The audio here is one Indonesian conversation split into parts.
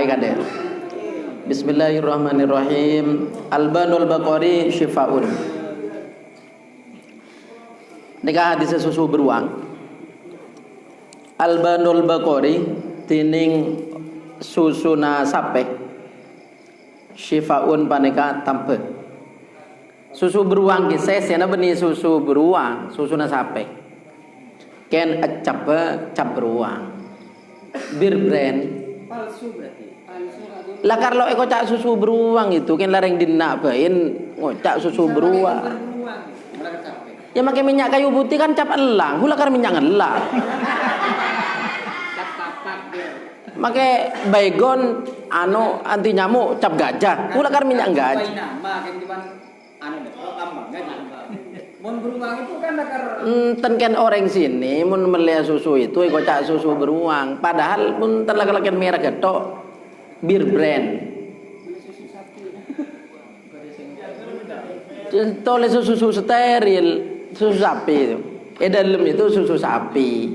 kade. Bismillahirrahmanirrahim. Albanul baqari syifaun. Nika hadis susu beruang. Albanul baqari tining susuna sape. Syifaun paneka tampe. Susu beruang ki sesena beni susu beruang, susuna sape. Ken cap beruang. Bir brand palsu berarti. Lah kalau eko cak susu beruang itu kan lareng dinak bain ngocak susu beruang. Ya makai minyak kayu putih kan cap elang, hula kar minyak elang. Makai baygon anti nyamuk cap gajah, hula kar minyak gajah. Mun beruang itu kan akar Ten orang sini mun melihat susu itu eko cak susu beruang, padahal mun terlalu merah getok. Bir brand. Toleh susu steril, susu sapi itu. Dalam itu susu sapi.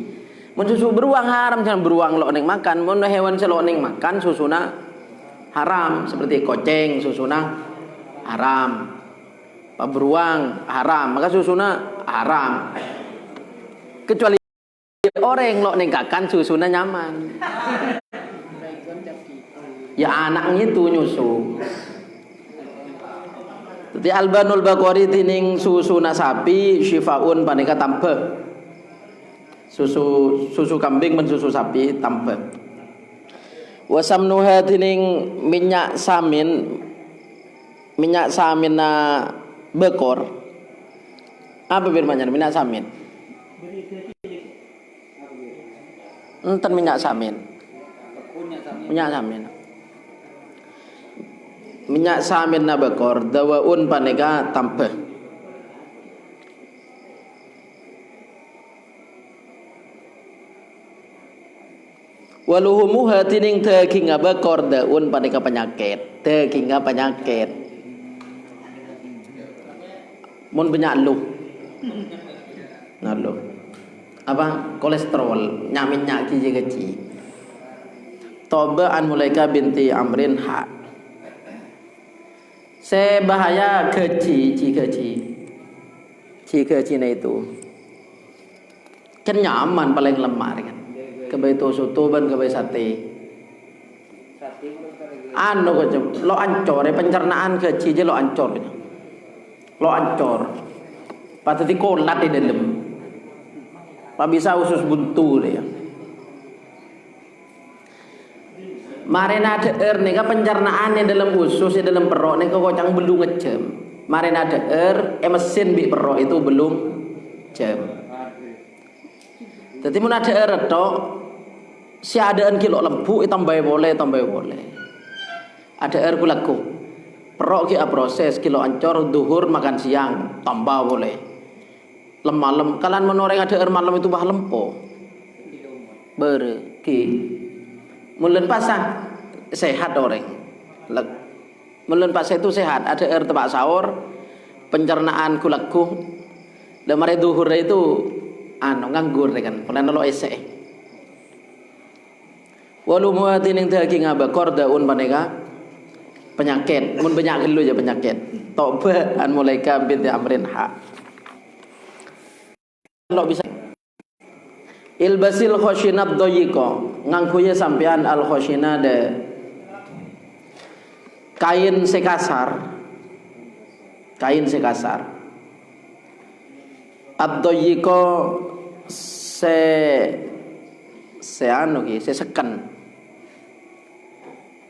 Mun susu beruang haram, jangan beruang lo ning makan. Mun hewan selo ning makan susuna haram, seperti koceng susuna haram. Pak beruang haram, maka susuna haram. Kecuali orang lo ning kakan susuna nyaman. Ya anaknya itu nyusu. Jadi albanul baqari tining susu sapi syifaun paneka tampe. Susu kambing men susu sapi tampe. Wasamnuha tining minyak samin na bekor. Apa firmannya minyak samin? Enten minyak samin. Minyak samin na bekor dawaun paneka tampe. Waluhumuha tining daging bekor daun paneka penyakit. Daging penyakit. Mun banyak lu. Nah lu. Apa? Kolesterol, minyak kiji. Toba an Mulaika binti Amrin ha. Sebahaya gaji na itu kan nyaman paling lemah kan kebai soto ban kebai sate lo ancor pencernaan gaji je lo ancor patati kolat di dalam pak bisa usus buntu ya. Maren ada nih kan pencernaan yang dalam usus yang dalam perut nih kocang belum ngejam. Maren ada mesin di perut itu belum jam. Jadi mun ada tok si adaan kilo lembu tambah boleh. Ada kulaku. Perut ki proses kilo ancor duhur makan siang tambah boleh. Malam kalian menoreng ada malam itu bah lempo. Berki Mulen pasang sehat orang. Mulen pasang itu sehat. Ada air tempat sahur, pencernaan kulaku. Dan mari duhur itu nganggur kan. Pernah lo esek. Walau muatin yang daging abakor daun paneka penyakit. Mun penyakit lu ya penyakit. Toba an Mulaika binti Amrin ha. Lo bisa ilbasil khoshinat doyiko ngangkunya sampean al khoshina de kain sekasar ad-doyiko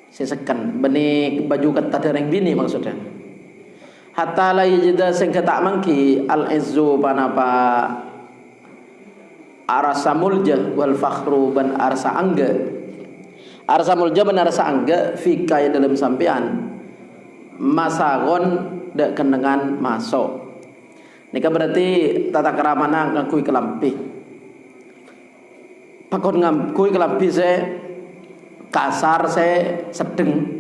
seken benih baju ketat dereng bini maksudnya hatta la yajida sing ketak mangki al izzu panapa arasa mulja wal fakhru ban arsa angga fika ya dalam sampean masagon dak kendengan masuk nika berarti tata keramana ngakui kelampi pakon ngakui kelampi se kasar se sedeng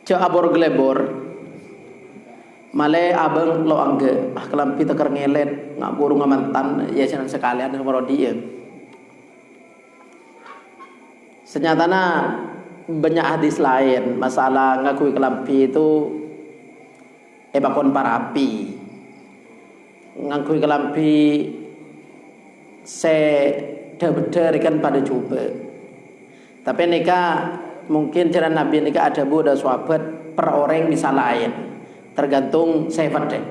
ce abor glebor male abang lo angge kelampi tekar ngelet ngak burung ngamantan ya jangan sekalian nomor dia Senyatanya banyak hadis lain masalah ngakui kelampi itu bakon parapi. Ngakui kelampi berderikan pada coba. Tapi nikah mungkin cara Nabi nikah ada bu ada sahabat per orang bisa lain. Tergantung saya deh.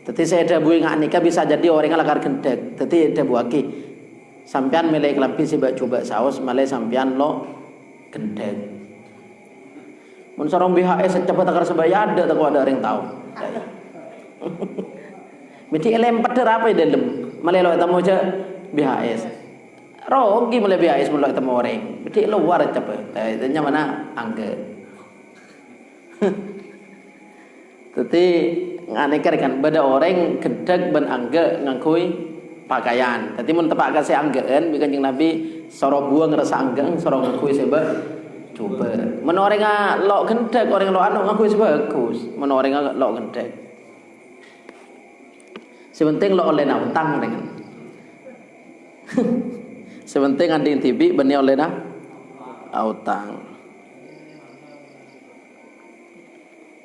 Jadi saya ada bu yang nikah bisa jadi orang yang lakar gendek. Jadi ada bu aki. Sampian milih kelampi sih coba saus malah sampian lo gendek. Mun sarong BHS secepat akar sebaya ada tak ada orang tahu. Mesti lempet apa di dalam. Malah lo tamu aja BHS. Rogi mulai BHS mulai temu orang. Mesti luar cepet. Tanya mana angge. Jadi nganekar kan beda orang gedeg ben angge ngakui pakaian. Jadi mun tepak kasih anggean bikin jeung Nabi soro buang ngerasa anggeng soro ngakui seba coba. Men orang lok gedeg orang lok anu ngakui bagus. Men orang lok gedeg. Sepenting lo oleh utang dengan. Sepenting andi tibi beni oleh utang.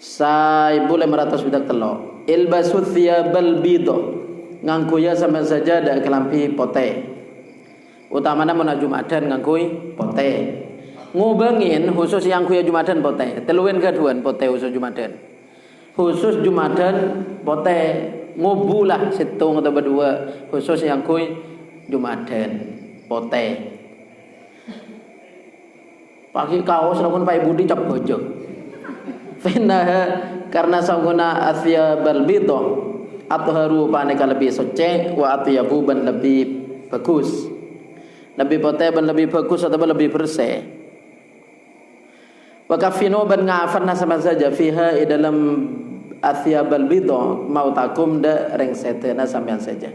Saibu 500 bidak telo. Ilbasu thiyabal bido. Ngangkuya sama saja dak kelampi pote. Utamana mun Jumatan ngangkui pote. Ngubengin khusus yang kuya Jumatan pote. Teluin kaduan pote khusus Jumatan. Khusus Jumatan pote. Ngubulah situng atau berdua khusus yang kui Jumatan pote. Pagi kaos lamun Pak Budi cap bojo. Finnaha karena sangguna athiyabal bido atharu paneka lebih suci wa atyabu ban lebih bagus. Lebih pote ban lebih bagus atau lebih bersih. Wa kafinu ban ngafan sama saja fiha di dalam athiyabal bido mautakum da reng setena sampean saja.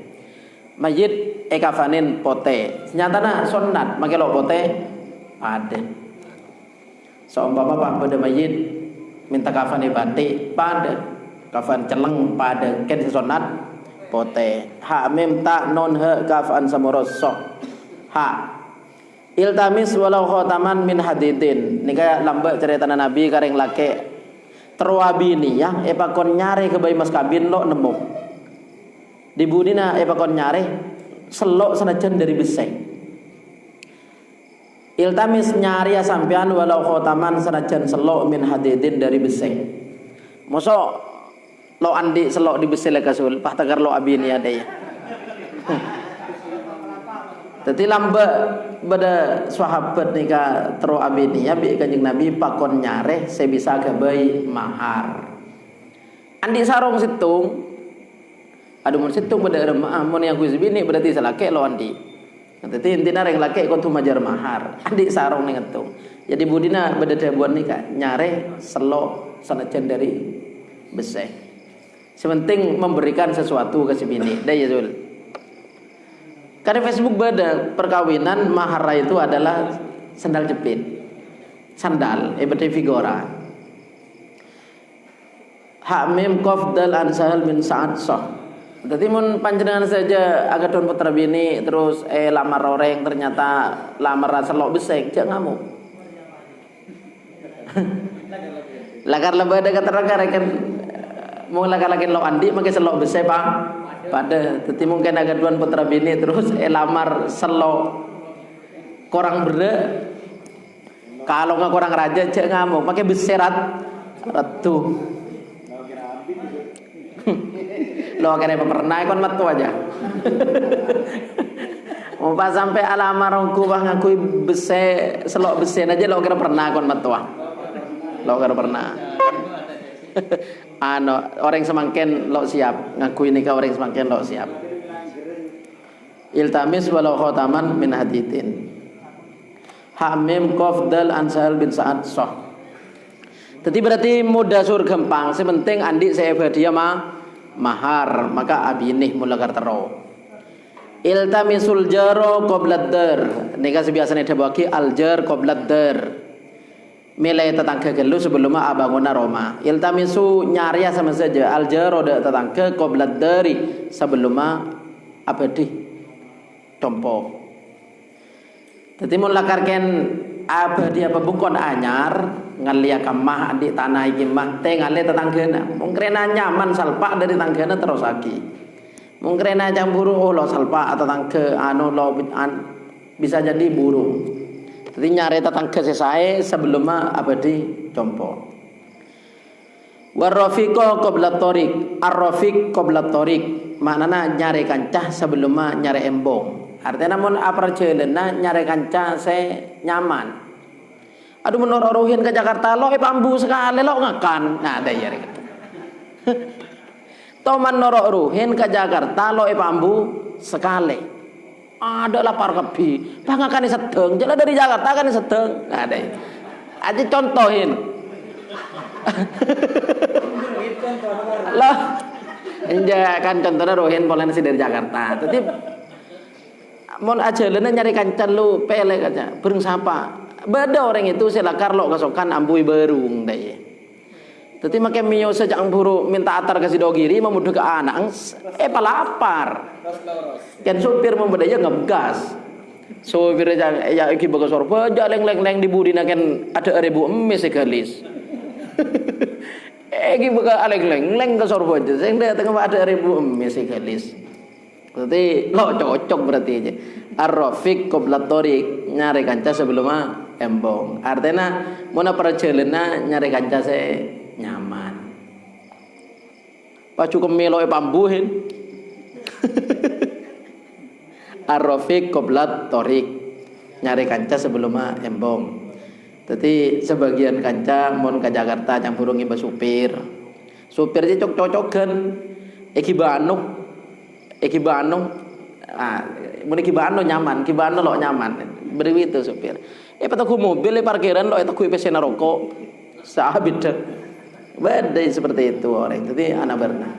Mayit kafanin pote. Nyatana sunnat make lo pote paden. Seumpama pak pada mayit minta kafan batik pada kafan celeng pada ken sunat pote. Ha mim ta non ha kafan samurosok. Ha iltamis walau khataman min hadidin. Nika lambak cerita Nabi kareng lake terwabini ya pakon nyare ke bayi mas kabin lo nemu di budina pakon nyare selok senajan dari beseng iltamis nyari ya sampean walau khotaman senajan selok min hadidin dari beseng mosok lo andi selok di beseng kasul pah tagar lo abini ada ya. Jadi lambak pada sahabat nikah tero abini ya bi kanjeng Nabi pakon nyareh saya bisa gabai mahar. Andi sarong situng. Aduh mun situng pada remah mun yang kuis bini berarti salake lo andi. Jadi intina reng lake kontu majar mahar. Andi sarong ning ngetung. Jadi budina pada dabuan nikah nyareh selok sanajan dari besek. Sepenting memberikan sesuatu ke si bini. Dah ya Zul. Karena Facebook beda perkawinan mahar itu adalah sandal jepit, sandal, berarti figura. Hamim kof dal ansahal min saat soh. Jadi mun panjenengan saja agak don putra bini terus lamar orang ternyata lamar selok besek, jangan ngamuk. Lakar lebih ada kata kan mau laki-laki lo andi makai selok besek pak. Pada teti mungkin agak duan putra bini terus lamar selok korang berde kalau nggak korang raja cek ngamuk pakai beserat ratu lo kira pernah kon metu aja mau pas sampai alamar aku bang ngakui bese selok besen aja lo kira pernah kon metu lo kira pernah orang semangkin lo siap ngakui nikah orang semangkin lo siap iltamis walau khotaman min hadidin hamim kof dal ansal bin saat soh. Jadi berarti mudah sur gampang sepenting andi saya dia mahar maka abinih mulakar tero iltamisul jaro qoblad dar nikah sebiasanya dibagi aljar qoblad dar milai tetangga gelu sebelum abanguna Roma. Iltamisu nyari sama saja aljaro tetangga qoblad dari sebelum abadi tompo. Jadi mun lakarken apa dia pebungkon anyar ngalia kamah di tanah iki mah teh ngale tetanggana mungkrena nyaman salpa dari tanggana terus lagi mungkrena camburu oh lo salpa atau tangke anu lo bisa jadi burung jadi nyari tetangga sesae sebelum apa di compo warrafiqo qabla tariq arrafiq qabla tariq maknana nyari kancah sebelum nyari embong artinya namun apa jalanna nyari kancah se nyaman aduh menurut ruhin ke Jakarta lo bambu sekali lo ngakan nah ada ya toman norok ruhin ke Jakarta lo bambu sekali ada lapar kebi pangakan sedeng jalan dari Jakarta kan sedeng nah ada aja contohin loh enja kan contohnya rohin polen si dari Jakarta tapi mon aja lena nyari kancan lu pele aja burung sapa beda orang itu silakar lo kesokan ambui berung deh tapi makai mio sejak buru minta atar kasih dogiri memudu ke anak palapar kan supir membedanya ngegas supir aja ya iki bagus sorba aja leng di budi naken ada 1000 emis segalis iki bakal leng ke sorba aja sing datang ada 1000 emis segalis berarti lo cocok berarti aja ar-rafiq qabla tariq nyari kanca sebelum embong artinya mana perjalanan nyari kanca se nyaman pacu kemelo pambuhin ar-rafiq qabla tariq nyari kanca sebelum embong jadi sebagian kanca mon ke Jakarta campur ngiba supir aja cocok-cocokan iki Banu mun iki Banu nyaman ki Banu lo nyaman beri itu supir pataku mobil parkiran lo itu kuwi pesen rokok sahabit beda seperti itu orang jadi anak berna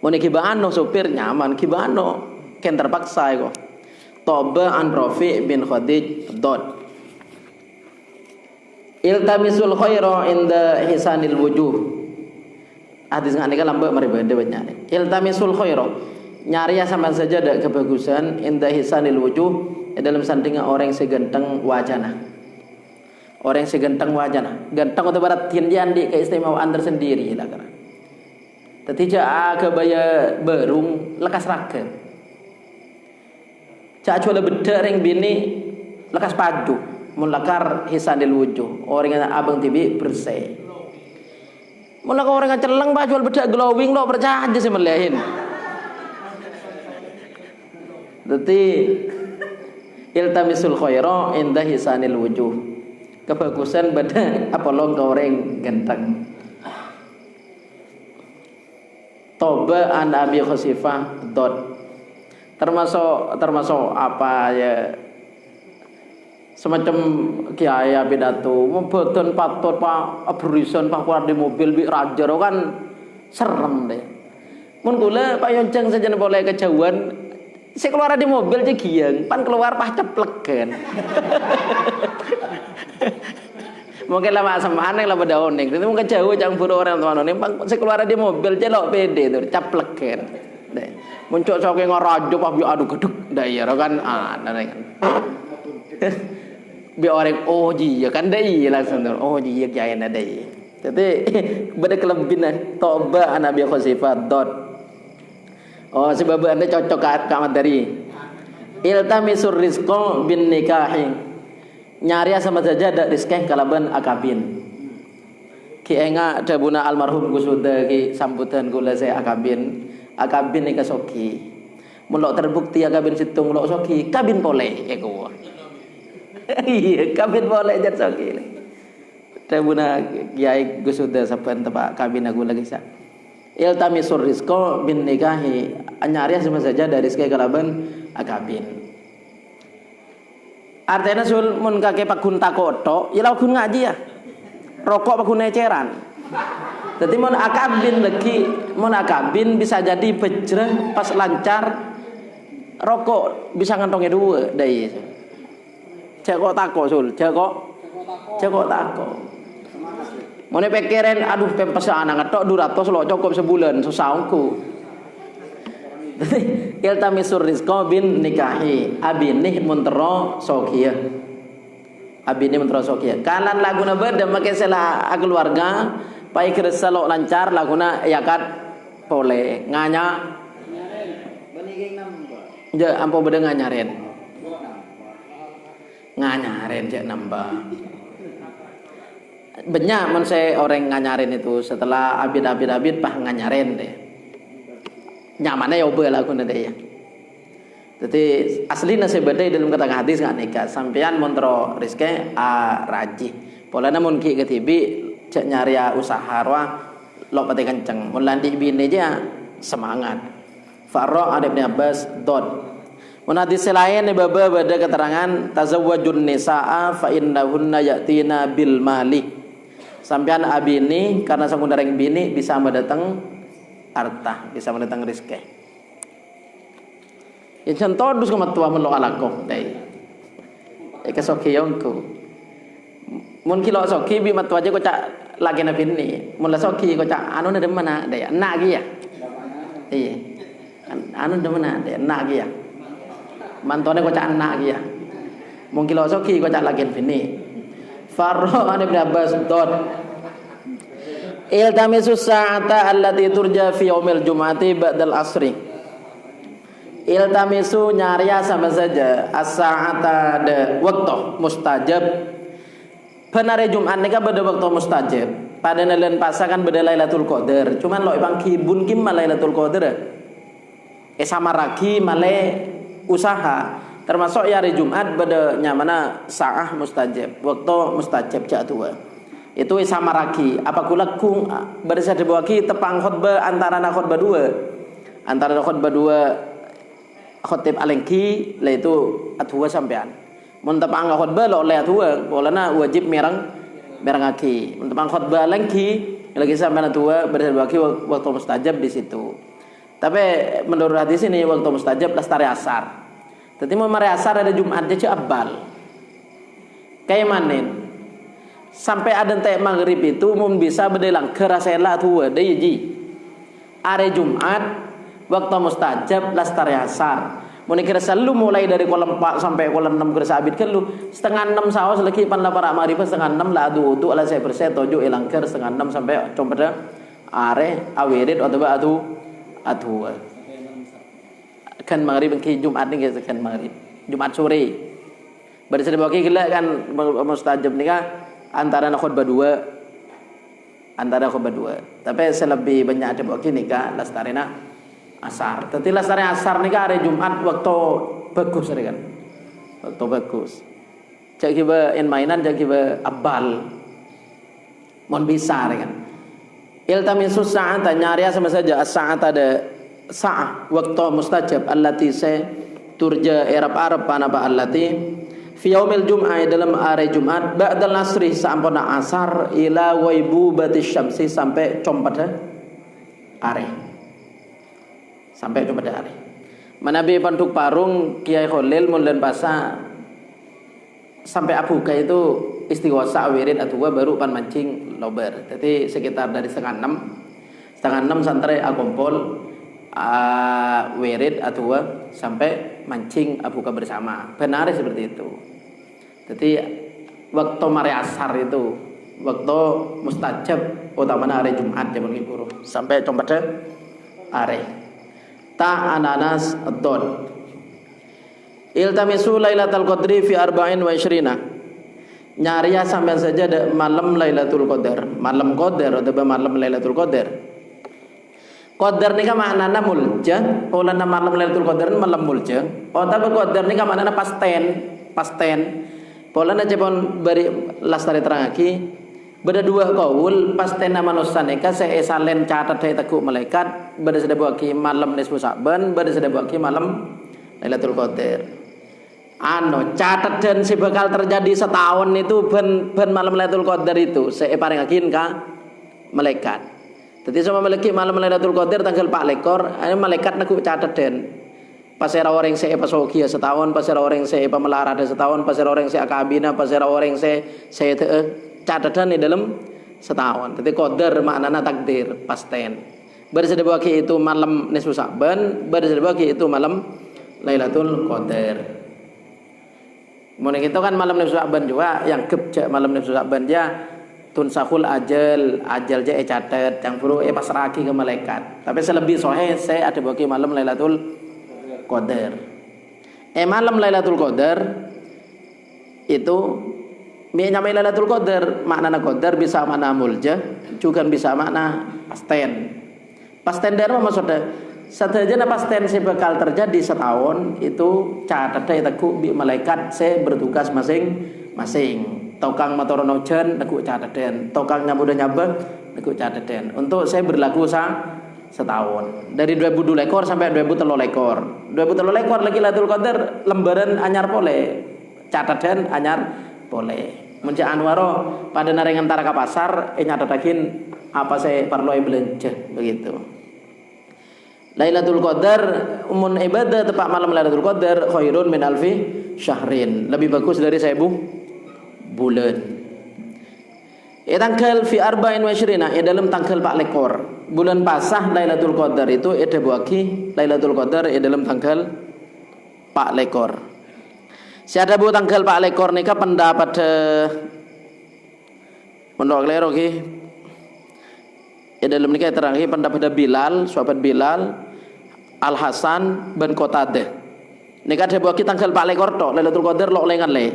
mun iki Banu supir nyaman ki Banu ken terpaksa kok toba an Rafi bin Khadij dot iltamisul khaira inda hisanil wujuh hadis ngene kan lambe mari beda banyak iltamisul khaira nyari sama saja ada kebagusan inda hisanil wujuh dalam sandingan orang seganteng wajana orang seganteng wajana ganteng atau barat tindian di keistimewaan tersendiri lah kan tetija kebaya berung lekas raga cak coba beda ring bini lekas padu mulakar hisanil wujuh orang yang abang tibi bersih mulakar orang yang celeng baju beda glowing lo percaya aja sih melihin jadi iltamisul khaira inda hisanil wujuh kebagusan pada apalong goreng ganteng toba an Abi Khosifah dot termasuk apa ya semacam kiai pidato memboten patut pak berison pak keluar di mobil bi raja kan serem deh mun kula pak yonceng saja boleh kejauhan si keluar di mobil aja giang pan keluar pas cepleken mungkin lama sama aneh lah pada oning itu mungkin jauh jangan buru orang teman oning pan si keluar di mobil aja lo pede tuh cepleken deh muncul soke ngarajo pak bi aduh geduk daya kan kan bi orang oh iya kan dai langsung oh iya kiai na dai jadi beda kelebihan toba an Abi Khosifah dot oh sebab anda cocok ke materi iltamisur rizqa bin nikahi nyari sama saja ada rizqeh kalaban akabin ki enga dabuna almarhum gusuda ki sambutan kula saya akabin ni kasoki mulok terbukti akabin situng mulok soki kabin boleh ya gua iya kabin boleh jat soki dabuna kiai gusuda saban tebak kabin aku lagi sa iltamisur rizqa bin nikahi nyari sama saja dari rizqi kalaban akabin artinya sul mun kake pagun takoto ya lagun ngaji ya rokok pagun eceran jadi mun akabin bisa jadi bejreh pas lancar rokok bisa ngantongnya dua dari cekok tako sul cekok tako mau pikirin aduh pempes anak ngetok 200 lo cukup sebulan susahku iltamisur rizqa bin nikahi abinih muntero sokiyah abini mentrosokia kalan laguna beda make sela keluarga pai keresalok lancar laguna yakat pole nganya Beniging nambah. je ampo beda nganyaren je nambah banyak men saya orang nganyaren itu setelah abid pah nganyaren deh nyamannya ya obe laguna deh ya. Jadi aslinya sebedai dalam kata hadis nggak nikah sampean montro rizke raji polana mun ki ketibi cek nyari usaha roa lo pati kenceng mun landi bini aja semangat Farro ada Ibn Abbas dot mun hadis lain ni baba bada keterangan tazawwajun nisaa fa innahunna yatina bil mali sampean abini karena sakundareng bini bisa mendatang harta bisa mendatang rizke. Yang contoh dus kamat tua melo alako dai. Eka soki yongku. Mun kilo soki bi mat aja ko cak lagi na bini. Mun la soki ko cak anu na mana dai. Nak gi ya. Iya. Anu de mana dai nak gi ya. Mantone ko cak nak gi ya. Mun kilo soki ko cak lagi bini. Farro an Ibn Abbas dot. Iltamisu sa'ata allati turja fi yaumil jum'ati ba'dal asri. Iltamisu nyariya sama saja as-sa'ata de waktu mustajab. Penare Jumat nika beda waktu mustajab. Pada nelen pasakan beda Lailatul Qadar. Cuman lo ibang kibun kim Lailatul Qadar. Sama ragi male usaha. Termasuk ya hari Jumat beda nyamana sa'ah mustajab. Waktu mustajab jadwa. Itu sama ragi. Apakula kung berisa dibawaki tepang khutbah antara khutbah dua. Antara khutbah dua khotib alengki la itu atua sampean mun tepang khotbah lo le atua bolana wajib merang aki mun tepang khotbah alengki lagi sampean atua berbagi waktu mustajab di situ tapi menurut hadis ini waktu mustajab lestari asar jadi mau mari asar ada Jumat dia abal kayak manen sampai ada teh maghrib itu mun bisa bedelang kerasela atua deui ji are Jumat waktu mustajab lastari asar. Mun kira selalu mulai dari kolom 4 sampai kolom 6 kira sabit kan lu setengah 6 sawas lagi pan para marifah setengah 6 la adu ala saya persen tojo ilang ker setengah 6 sampai compeda are awirid atau atu kan maghrib ki Jumat ni kan maghrib Jumat sore. Bari sedaya bagi gila kan mustajab nikah antara khutbah dua tapi selebih banyak ada bagi nikah lastarina asar. Tetapi lastari asar nika hari Jumat waktu bagus kan. Waktu bagus. Cak kiba in mainan cak kiba abal. Mon bisa kan. Iltamisu sa'ata nyari sama saja as-sa'ata ada sa'ah waktu mustajab allati se turja Arab panapa allati fi yaumil jum'ah dalam hari Jumat ba'dal asri sampuna asar ila waibubati syamsi sampai compat are. Sampai kepada hari. Manabi panduk parung Kiai Khalil mulan basa sampai abuka itu istighosah wirid atau baru pan mancing lober. Jadi sekitar dari setengah 6 santri akumpul wirid atau sampai mancing abuka bersama. Benar seperti itu. Jadi waktu mari asar itu waktu mustajab utamanya hari Jumat zaman guru sampai compat hari. Ta ananas ad-dod iltamisu lailatul qadri fi 24 nyariya sampai saja ada malam Lailatul Qadar malam qadar atau malam Lailatul Qadar qadar ni kan maknana mulja polana malam Lailatul Qadar malam mulja tapi qadar ni kan maknana pasten polana cepon bari lastari terangaki beda dua kaul pasten nama nusaneka salen catat dari takuk malaikat beda sudah buat malam nisfu Sa'ban beda sudah buat malam Lailatul Qadar catat dan si bakal terjadi setahun itu ben malam Lailatul Qadar itu saya paling yakin ka malaikat jadi sama malaikat malam Lailatul Qadar tanggal 4 lekor ini malaikat nak catat dan pasera orang saya pasokia setahun pasera orang saya pamelarada setahun pasera orang saya akabina pasera orang saya catatan di dalam setahun. Jadi qadar maknanya takdir pasten. Bersedia bagi itu malam nisfu Sa'ban, bersedia bagi itu malam Lailatul Qadar. Mun itu kan malam nisfu Sa'ban juga yang kebja malam nisfu Sa'ban dia tunsahul ajal je catat yang buru pasrahki ke malaikat. Tapi selebih sahih saya ada bagi malam Lailatul Qadar. Malam Lailatul Qadar itu namanya Lailatul Qadar, makna Qadar bisa makna mulja, juga bisa makna pasten. Pasten dari apa maksudnya? Satajana pasten saya bakal terjadi setahun itu catatnya teku bi malaikat saya bertugas masing-masing. Tokang matorono jan teku catatan, tokang nyabuda nyabah teku catatan. Untuk saya berlaku setahun. Dari 2002 lekor sampai 2003 lekor. 2003 lekor lagi Lailatul Qadar lembaran anyar pole. Catatan anyar pole. Menja anwaro pada narengan taraka pasar nyatatakin apa saya perlu belanja begitu. Lailatul Qadar umun ibadah tepat malam Lailatul Qadar khairun min alfi syahrin. Lebih bagus dari 1000 bulan. Tanggal fi arba'in wa ishrina dalam tanggal 4 lekor. Bulan pasah Lailatul Qadar itu ada bagi Lailatul Qadar dalam tanggal 4 lekor. Siada bu tanggal 4 lekor nika pendapat pondok lero ki. Dalam nika terangi pendapat Bilal, sahabat Bilal, Al Hasan bin Qatadah. Nika ada bagi tanggal 4 lekor tok Lailatul Qadar lok lengan le.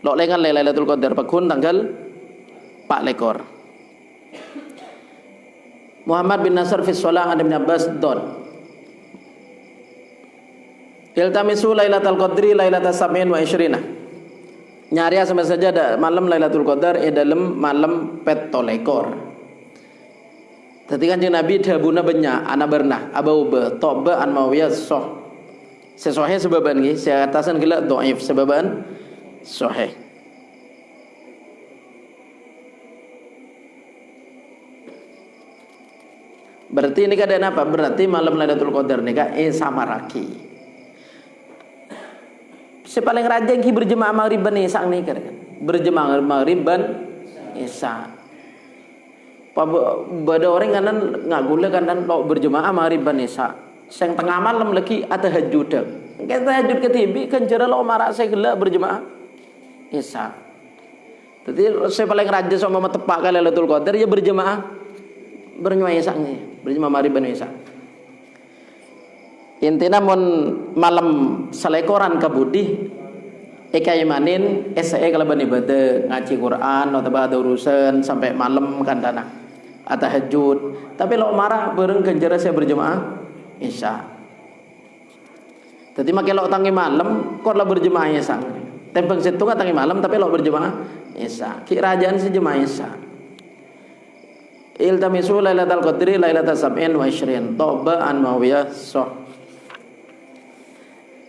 Lok lengan le Lailatul Qadar pekun tanggal 4 lekor. Muhammad bin Nasr fi shalah Ibn Abbas don. Iltamisu Lailatul Qadri Lailatul Sab'in wa Ishrina. Nyari sama saja ada malam Lailatul Qadar dalam malam 7 lekor. Tadi kan Nabi dabuna benya ana bernah abauba toba an mawiyah soh. Sesohe sebaban ki, saya katakan gila dhaif sebaban sahih. Berarti ini keadaan apa? Berarti malam Lailatul Qadar ini sama raki. Sepaling rajin ki berjemaah maghrib ban isya nih kan. Berjemaah maghrib ban isya. Pada orang kanan ngagula kanan lo berjemaah maghrib ban isya. Seng tengah malam lagi ada tahajud. Kita tahajud ketibi kan jera lo marak saya gelak berjemaah isya. Jadi saya paling rajin sama tepak kali Lailatul Qadar ya berjemaah bernyuai isya nih. Berjemaah maghrib ban isya. Intina mon malam selekoran kabudi ekaimanin kalau ibadah ngaji Quran atau ada urusan sampai malam kan dana atau tahajud tapi lo marah bareng kenjara saya berjemaah isya. Jadi makai lo tangi malam kok lo berjemaah isya. Tempeng situ kan tangi malam tapi lo berjemaah isya. Ki rajaan si jemaah isya. Iltamisu Lailatul Qadri Lailatul Sab'in wa Ishrin toba an mawiyah soh.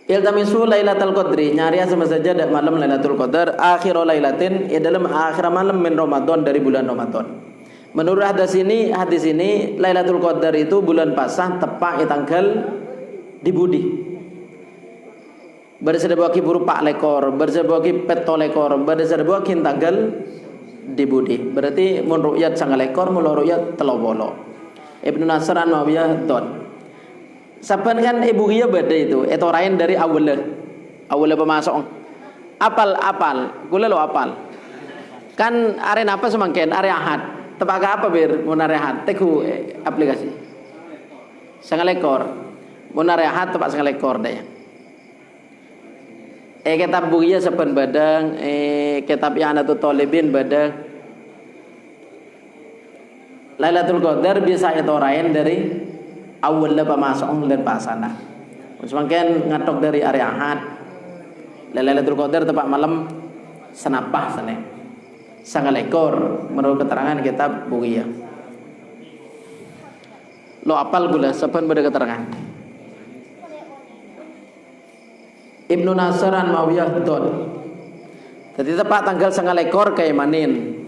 Iltamisu Lailatul Qadri nyari sama saja ada malam Lailatul Qadar akhir lailatin dalam akhir malam min Ramadan dari bulan Ramadan. Menurut hadis ini Lailatul Qadar itu bulan pasah tepak tanggal di budi. Bersedebaki buru 4 lekor, bersedebaki 7 lekor, bersedebaki tanggal di budi. Berarti mun ru'yat 9 lekor, mun ru'yat 13. Ibnu Nasr an-Nawawiyah don. Saban kan ibu dia beda itu etorain dari awalnya pemasok apal gula lo apal kan area apa semangken area ahad tepaga apa bir mun area ahad teku aplikasi sangat lekor mun area ahad tepak sangat lekor deh kitab bugia saban badang kitab I'anatul Talibin badang Lailatul Qadar bisa etorain dari awal lepas masuk dan pasana. Semakin ngatok dari area ahad. Lailatul Qadar tepat malam senapah sana. Sangat lekor menurut keterangan kitab Bughiyah. Lo apal gula saban pada keterangan. Ibnu Nasr an-Nawawiyah don. Jadi tepat tanggal sangat lekor kayak manin.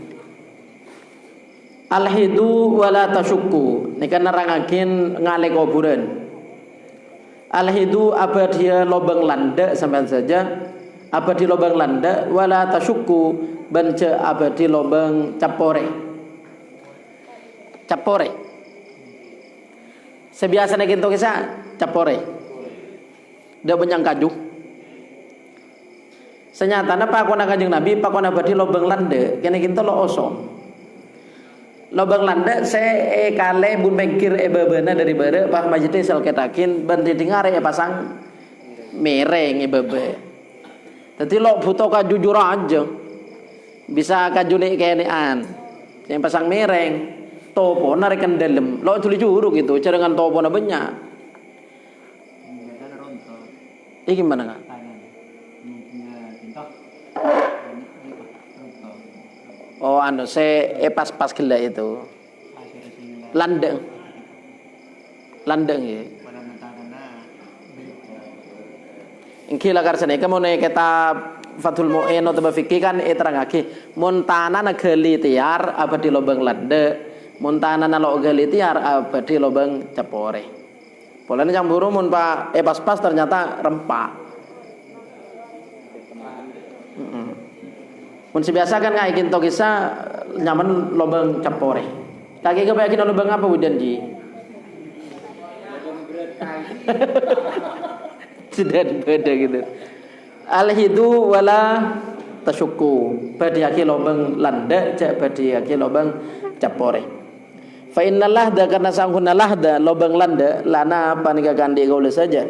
Alhidu wala tasyukku nika nerangaken ngale kuburan. Alhidu abadia lobang landa sampean saja abadi lobang landa wala tasyukku banca abadi lobang capore. Capore. Sebiasanya kinto kisah capore. Da benyang kaju. Senyatana pakona Kanjeng Nabi pakona badhe lobeng lande kene kinto lo oso. Lobeng lande se kale bun bengkir bebena dari bare pak majite sel ketakin ban didingare pasang mereng bebe. Dadi lo butuh ka jujur aja. Bisa kajune kenean. Yang pasang mereng topo narikan dalem. Lo juli juru gitu carengan topo na banyak. Iki gimana Kak? Oh anu pas gila itu landeng ya ingki lakar sana kamu nih kitab Fathul Mu'in atau fikih kan terangake montana na geli tiar apa di lobang lande montana na lo geli tiar apa di lobang capore polanya yang buru mun pak pas ternyata rempah. Mun biasa kan kayak kinto kisah nyaman lobang capore. Kaki kebayakin lobang apa Widan Ji? Sudah beda gitu. Alhidu wala tasyukku. Badiaki lobang landa, jak badiaki lobang capore. Fa innallah da karena sanghuna lahda lobang landa lana panika kandi gaule saja.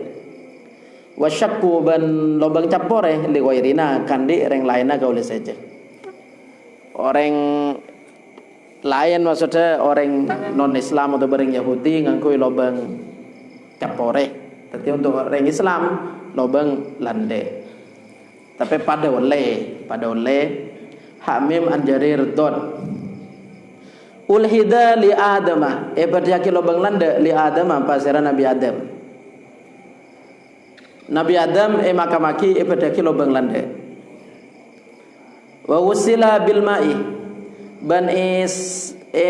Wasyakku ban lobang capore li ghairina kandi reng lainna gaule saja. Orang lain maksudnya orang non Islam atau bareng Yahudi ngangkui lobang capore. Tapi untuk orang Islam lobang lande. Tapi pada oleh hamim anjarir dot ulhida li adama berdaki lobang lande li adama pasera Nabi Adam. Nabi Adam makamaki berdaki lobang lande. Wa wusila bil ma'i ban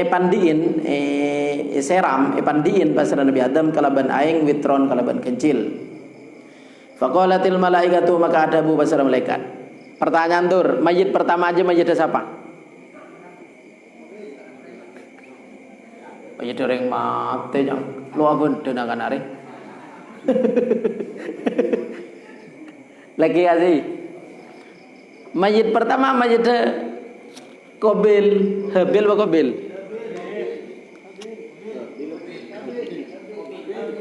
pandiin seram pandiin pasara Nabi Adam kalaban aing witron kalaban kencil. Faqalatil malaikatu maka adabu pasara malaikat. Pertanyaan tur, mayit pertama aja mayit siapa? Mayit orang mati jang. Lu abun denakan ari. Lagi asih. Mayit pertama mayit Qabil, Habil apa Qabil?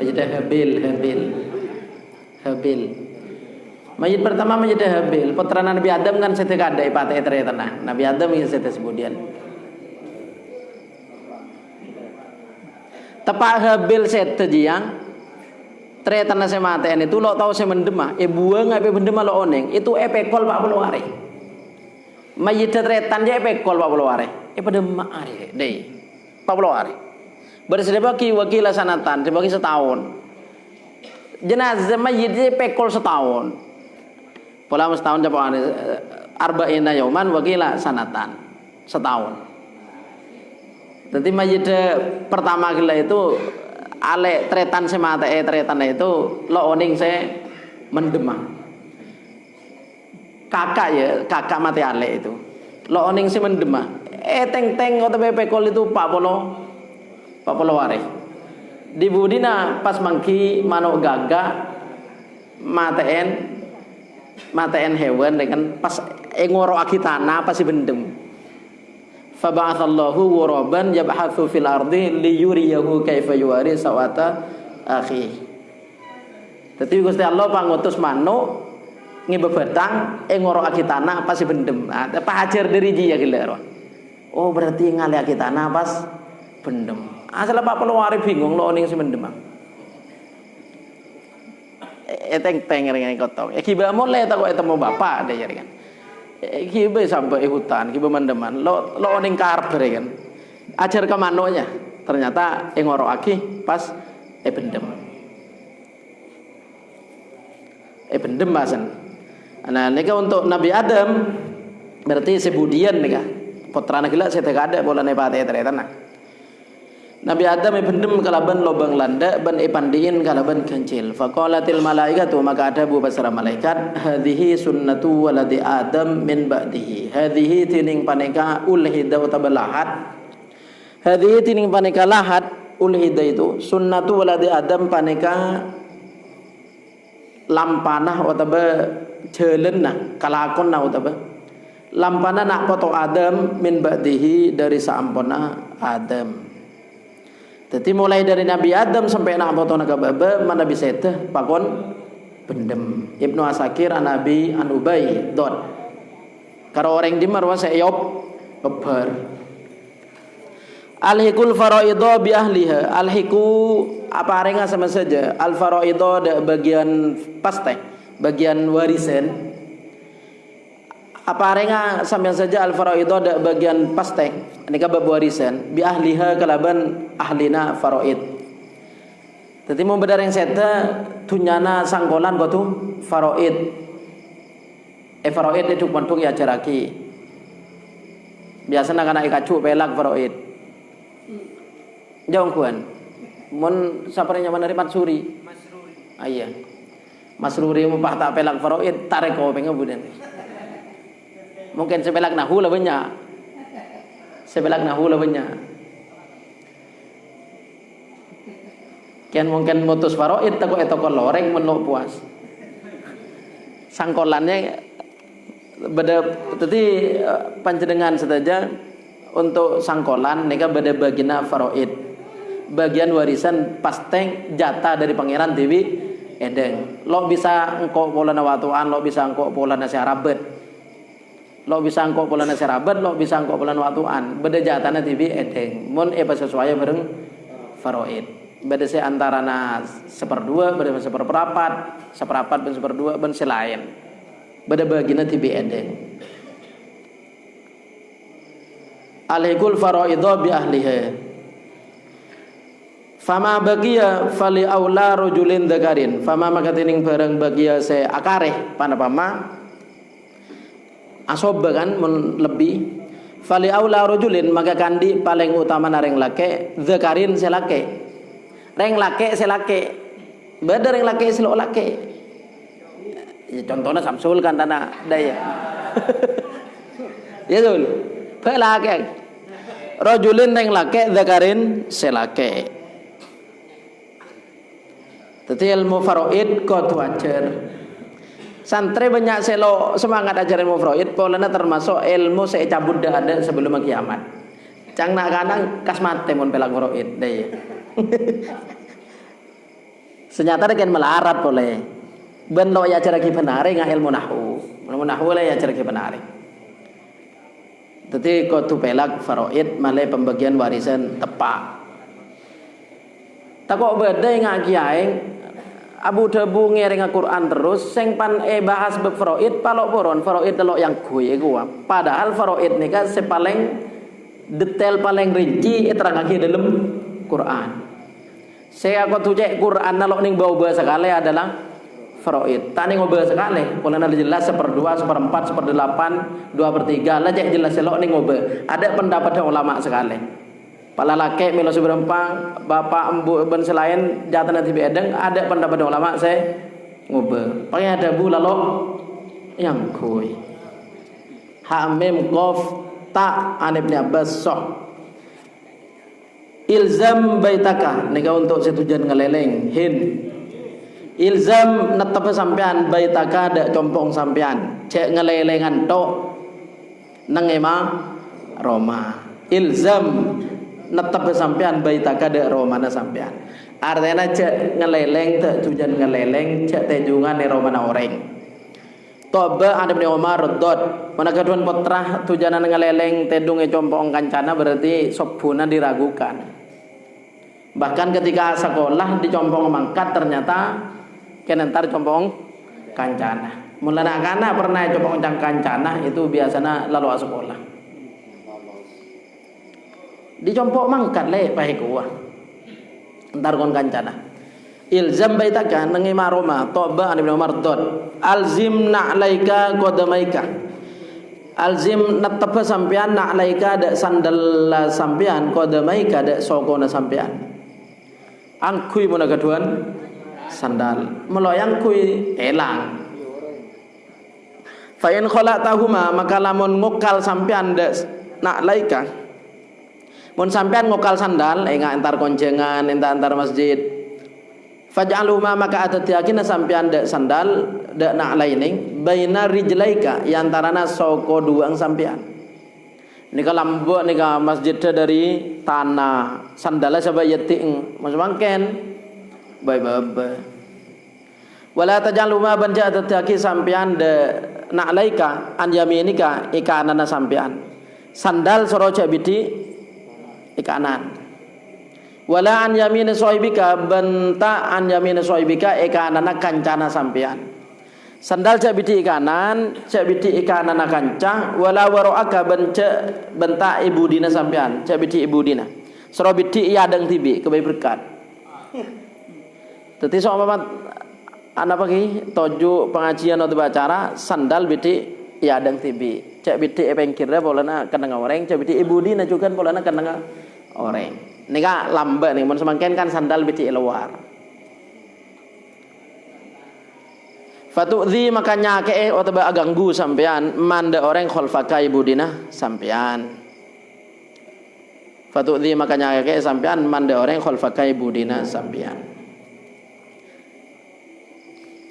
Mayit Habil. Mayit pertama mayit Habil, putra Nabi Adam kan sete kada ipate tenah. Nabi Adam yang sete sebudian. Tepak Habil sete jiang tretana sematen itu lo tahu saya mendemah buang apa mendemah lo oneng itu pekol pak puluh hari mayit tretan dia pekol pak puluh hari pada mak hari deh pak puluh hari bersedia bagi wakil sanatan sebagai setahun jenazah mayit dia pekol setahun pola setahun coba hari arba'ina yauman wakil sanatan setahun. Jadi mayit pertama gila itu ale tretan semata tretan itu lo oning saya mendemah kakak mati ale itu lo oning saya mendemah teng atau pekol itu 40 waris di budina pas mangki manuk gagak maten hewan dengan pas ngoro akitana pasti bendem. Faba'atsallahu ghuraban yabhatsu fil ardi liyuriyahu kaifa yuwari sawata akhi. Dadi Gusti Allah pangutus manuk ngebebatang ngoro akitana pasti bendem. Pak hajar dari dia gila. Oh berarti ngali akitana pas bendem. Asal Pak peluari bingung lo ning mendem. Teng ngene kotong. Kiba mole tak kok ketemu bapak ada ya kan. Kiba sampai hutan, kiba mandeman, lo oning karep kan, ajar ke manuknya, ternyata ngoro aki pas bendem bahasan. Nah ini untuk Nabi Adam berarti sebudian nih putra nagila saya ada bola nepate ternyata. Nabi Adam bendem kalaban lobang landa ban pandiin kalaban kencil. Faqalatil malaikatu maka ada bu pasara malaikat hadhihi sunnatu waladi Adam min ba'dihi. Hadhihi tining paneka ulhida utabalahat. Hadhihi tining paneka lahat ulhida itu sunnatu waladi Adam paneka lampanah utaba jelenna kalakon na utaba lampana nak poto Adam min ba'dihi dari saampona Adam. Jadi mulai dari Nabi Adam sampai nak poto naga baba mana bisa teh pakon pendem. Ibnu Asakir an Nabi an Ubay dot. Karo orang di marwa sayop kebar. Alhikul faraidho bi ahliha. Alhiku apa arenga sama saja. Al faraidho ada bagian paste, bagian warisan. Apa arenga sama saja al faraidho ada bagian paste. Ini kabab warisan. Bi ahliha kalaban ahlina faraid. Jadi mau bedar yang seta tunyana sangkolan batu faraid. Faraid itu pantung ya jaraki. Biasa nak anak ikacu pelak faraid. Jauh kuan, mon saparnya mana rimat suri, ayah, masruri mau tak pelak faraid tarik kau pengen budan. Mungkin sebelak nahu lah banyak, sebelak nahu lah banyak. Kian mungkin mutus faraid tak kau etokol loreng menlo puas. Sangkolannya beda, jadi panjenengan saja untuk sangkolan, nega beda bagina faraid. Bagian warisan pasteng jatah dari pangeran Dewi Edeng. Lo bisa engkau pola nawatuan, lo bisa engkau pola nasi arabat, lo bisa engkau pola nasi arabat, lo bisa engkau pola nawatuan. Beda jatahnya Dewi Edeng. Mun sesuai bareng faraid. Beda se antara na seperdua, beda seperempat, seperapat ben seperdua ben selain. Beda bagian Dewi Edeng. Alhikul faraidho bi ahliha. Fama bagia fali aula rajulin dzakarin. Fama maka tining barang bagia se akare panapama asoba kan mun lebih fali aula rajulin maka kandi paling utama nareng lake dzakarin se lake. Reng lake se lake. Beda reng lake se lake. Ya, contohnya Samsul kan tanah daya. Ya betul. Pelake. Rajulin reng lake dzakarin se lake. Jadi ilmu faraid kod wajar. Santri banyak selo semangat ajar ilmu faraid, polanya termasuk ilmu saya cabut dah ada sebelum kiamat. Cang nak kanang kas mate mun pelang faraid deh. Senyata kan melarat boleh. Ben lo ya cara ki benare ngah ilmu nahwu. Ilmu nahwu lah ya cara ki benare. Jadi kod tu pelak faraid malai pembagian warisan tepak. Tak kok beda ngah kiaing Abu Dhabu ngering Al-Quran terus sing pan bahas bab faraid palok poron faraid delok yang gue gua. Padahal faraid nika sepaling detail paling rinci terangake dalam Quran. Saya kok tucek Quran nalok ning bau bahasa kali adalah faraid. Tani ngobrol sekali. Kalau nanti jelas 1/2, 1/4, 1/8, 2/3 lah cek jelas selok ning ngobrol. Ada pendapat ulama sekali. Pala laki milo seberempang bapak embu ben selain jatah nanti bedeng ada pendapat ulama saya ngubah pakai ada bu lalu yang kui hamim qaf ta an Ibnu Abbas sok ilzam baitaka nika untuk setujuan ngeleleng hin ilzam netep sampean baitaka ada compong sampean cek ngelelengan tok nang emang Roma ilzam netep sampean baitaka de romana sampean artinya cek ngeleleng tak tujuan ngeleleng cek tejungan ni romana orang toba ada Ibnu Umar dot mana keduan potrah tujuan ngeleleng tedunge compong kancana berarti sobuna diragukan bahkan ketika sekolah di compong mangkat ternyata kenentar compong kancana mulana kana pernah compong kancana itu biasanya lalu sekolah di compok mangkat le baik gua entar kon kancana ilzam baitaka nengi maroma toba Ibnu Umar dot alzim na'laika qadamaika alzim netep sampean na'laika da sandal sampean qadamaika da sokona sampean angkui mun gaduan sandal meloyang kui elang fa in khalatahuma maka lamun ngokal sampean da na'laika mun sampean ngokal sandal enggak antar konjengan entar masjid Faj'aluma maka atatiakina sampean dek sandal dek na'laining baina rijlaika yantarana soko duang sampean. Nika lambok nika masjid dari tanah sandalnya sampai yeting mas mangken bae. Wala taj'aluma banja atatiaki sampean dek na'laika an yaminika ikanana sampean. Sandal soroja bidi ikanan. Wala an yamina sohibika benta an yamina sohibika ikanana kancana sampean. Sandal cak biti ikanan, cak biti ikanana kanca. Wala waro'aka benta ibu dina sampean, cak biti ibu dina. Soro biti iadang tibi kebai berkat. Teti so amat anak pagi toju pengajian atau acara sandal biti iadang tibi. Cak biti epengkirnya polana kenanga orang, cak biti ibu dina juga polana kenanga orang. Nika lambat nih, mun semangken kan sandal biti luar. Fatu'dhi makanya ke otaba aganggu sampean manda orang khalfaka ibudina sampean. Fatu'dhi makanya ke sampean manda orang khalfaka ibudina sampean.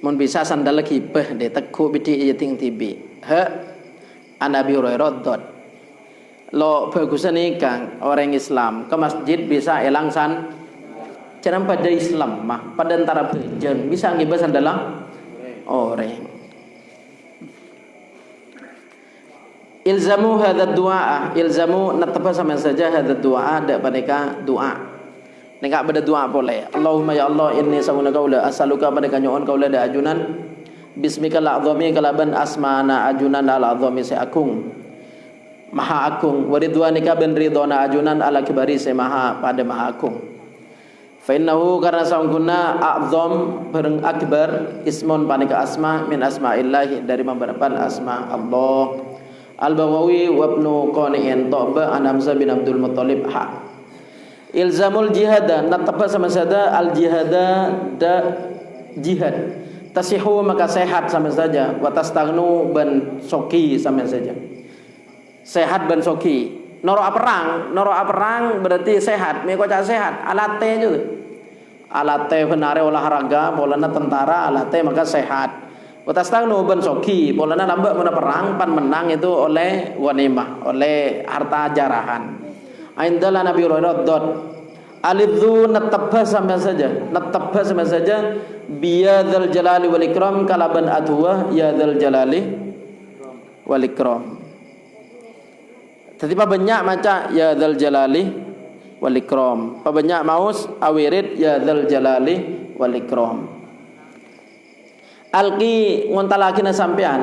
Mun bisa sandal kibeh de teku biti yeting tibi. Anabi Hurairah dot. Lo bagusnya nih kang orang Islam ke masjid bisa elang san jangan pada Islam mah pada antara berjen bisa ngibas adalah orang ilzamu hadad du'a ilzamu natapa sama saja hadad du'a ada pada doa neka pada doa boleh Allahumma ya Allah inni sawuna kaula asaluka pada kanyoon kaula da ajunan bismika la azami kalaban asmana ajunan ala azami seakung Maha Agung waridwanika ben ridona ajunan ala kibari se maha pada Maha Agung. Fa innahu karena sangkuna a'zam bareng akbar ismun panika asma min asma'illahi dari beberapa asma Allah. Al-Bawawi wa Ibnu Qani'in Ta'ba an Hamzah bin Abdul Muttalib ha. Ilzamul jihada nataba sama sada al jihada da jihad. Tasihu maka sehat sama saja wa tastaghnu ban soki sama saja. Sehat ban soki noro perang berarti sehat meko sehat alate juga alate benare olahraga bolana tentara alate maka sehat watastagnu ban soki bolana lambak mana perang pan menang itu oleh wanimah oleh harta jarahan aindala Nabi Hurairah dot alidzu nattabha sama saja biyadzal jalali wal ikram kalaban adwa ya dzal jalali wal ikram. Tetapi banyak maca ya dzal jalali wal ikram. Banyak maus awirid ya dzal jalali wal ikram. Alqi ngontalakina sampean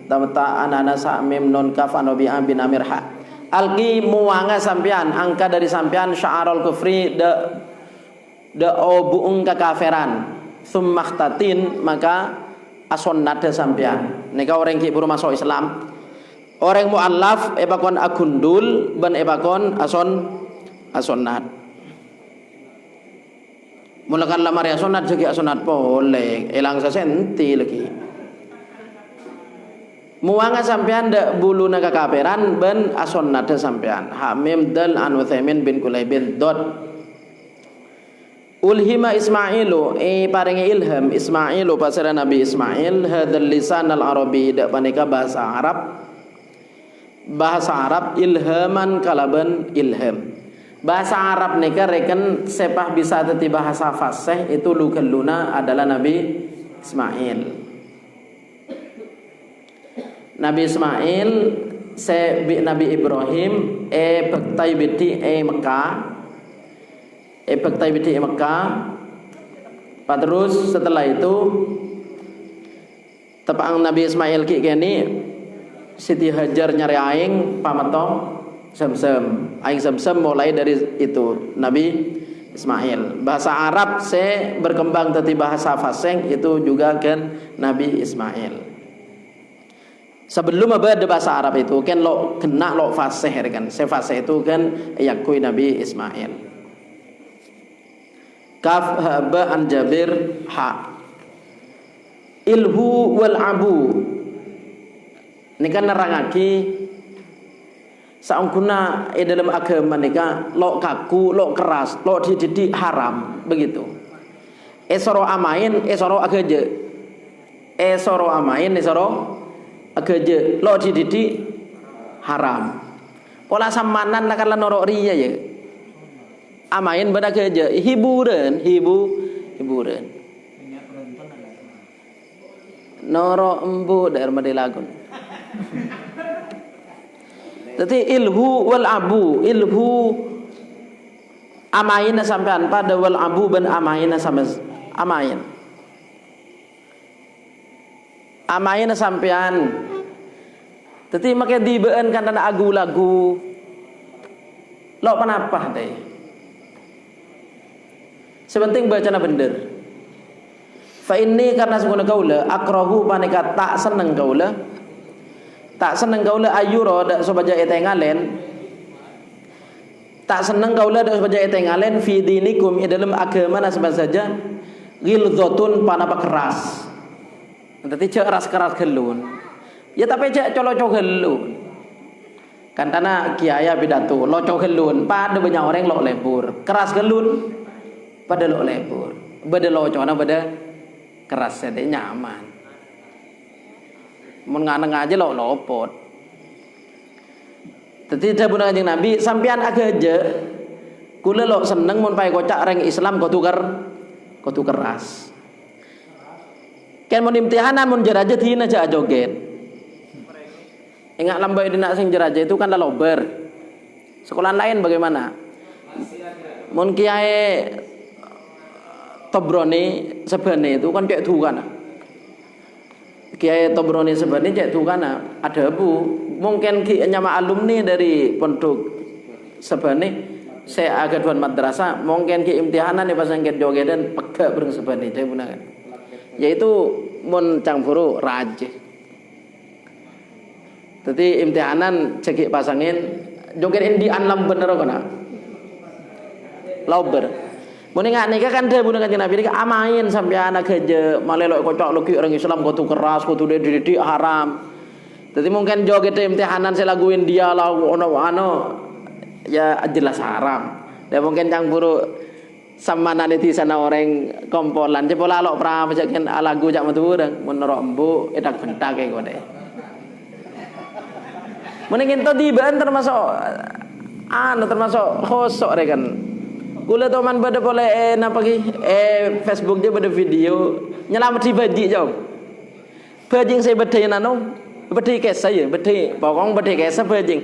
tamta anana sa'mim non kaf anobi bin amir ha. Alqi muanga sampean angka dari sampean sya'arul kufri de obuung kekafiran. Summakhtatin maka asonnada sampean. Nika orang ki buru masuk Islam. Orang mu'allaf ebakon agundul ban ebakon asonnat. Mulakan lamar asonnat jadi asonnat boleh elang sesenti lagi. Muanga sampean dak buluna kakaperan ban asonnat sampean. Hamim dal an Utsaimin bin Kulaibin dot. Ulhima Ismailu paringi ilham Ismailu pasara Nabi Ismail hadzal lisan al-arabi dak panika bahasa Arab ilhaman kalaban ilham. Bahasa Arab nika reken sepah bisa teti bahasa fasih itu luna adalah Nabi Ismail. Nabi Ismail Nabi Ibrahim bektai biti Mekah. Terus setelah itu tepang Nabi Ismail ki kene Siti Hajar nyari aing pamatong Zamzam. Aing Zamzam mulai dari itu Nabi Ismail. Bahasa Arab berkembang tadi bahasa fasih itu juga kan Nabi Ismail. Sebelum ada bahasa Arab itu kan lo kena lo fasih kan. Fasih itu kan yakui Nabi Ismail. Kaf ba an Jabir ha. Ilhu wal abu. Ini kan nerangaki saungkuna dalam agama nika lo kaku, lo keras, lo dididik haram begitu. Esoro amain, esoro agaje. Esoro amain, esoro agaje. Lo dididi haram. Pola samanan lah kan norok ria ya. Amain benda agaje. Hiburan, hiburan. Norok embu dari Madelagun. Jadi ilhu wal abu, ilhu amain sampean pada wal abu ben amain sama amain. Amain sampean. Jadi makai dibeun kan ada lagu. Lo kenapa deh? Sepenting bacana bener. Fa ini karena sungguh gaula akrahu panika tak seneng gaula. Tak seneng gaula ayuro dak sobaja etengalen. Tak seneng gaula dak sobaja etengalen fi dinikum dalam agama nasban saja ghilzatun panapa keras. Nanti cek keras gelun. Ya tapi cek colok gelun. Kan tanah kiaya pidato loco gelun pada banyak orang lo lebur. Keras gelun pada lo lebur. Beda loco na beda keras sede nyaman. Mun nganeng aja lo lopot. Tadi saya bunang kanjeng Nabi sampean agaje kula lo seneng mun pae kocak reng Islam kau keras. Kan mun imtihanan mun jeraje dina aja joget. Ingat lambai dina sing jeraje itu kan lober. Sekolah lain bagaimana? Mun kiai Tobroni sebane itu kan cek tuh Kiai Tobroni sebenarnya cek tuh ada bu mungkin nyama alumni dari pondok sebenarnya saya agak tuan madrasah mungkin ki imtihanan nih pas angkat joget dan pegak bereng sebenarnya saya gunakan yaitu mun cangpuru rajih jadi imtihanan cekik pasangin joget indian lam bener kena lauber mun ingat nikah kan dia bunuh kanjeng Nabi nikah amain sampai anak kerja malelok kocok loki orang Islam kau tuh keras kau tuh dididik haram. Jadi mungkin joget imtihanan saya laguin dia lah ono ya jelas haram. Dan mungkin cang buru sama nanti sana orang kompolan cepola lok pra macakin lagu jak metu orang menurut embu edak bentak kayak kode. Mungkin itu tiba termasuk khosok rekan. Kula teman pada boleh napa ki Facebook dia pada video nyelamati baji jauh. Bajing saya bedai nano, bedai kesah ya, bedai pokong bedai kesah bajing.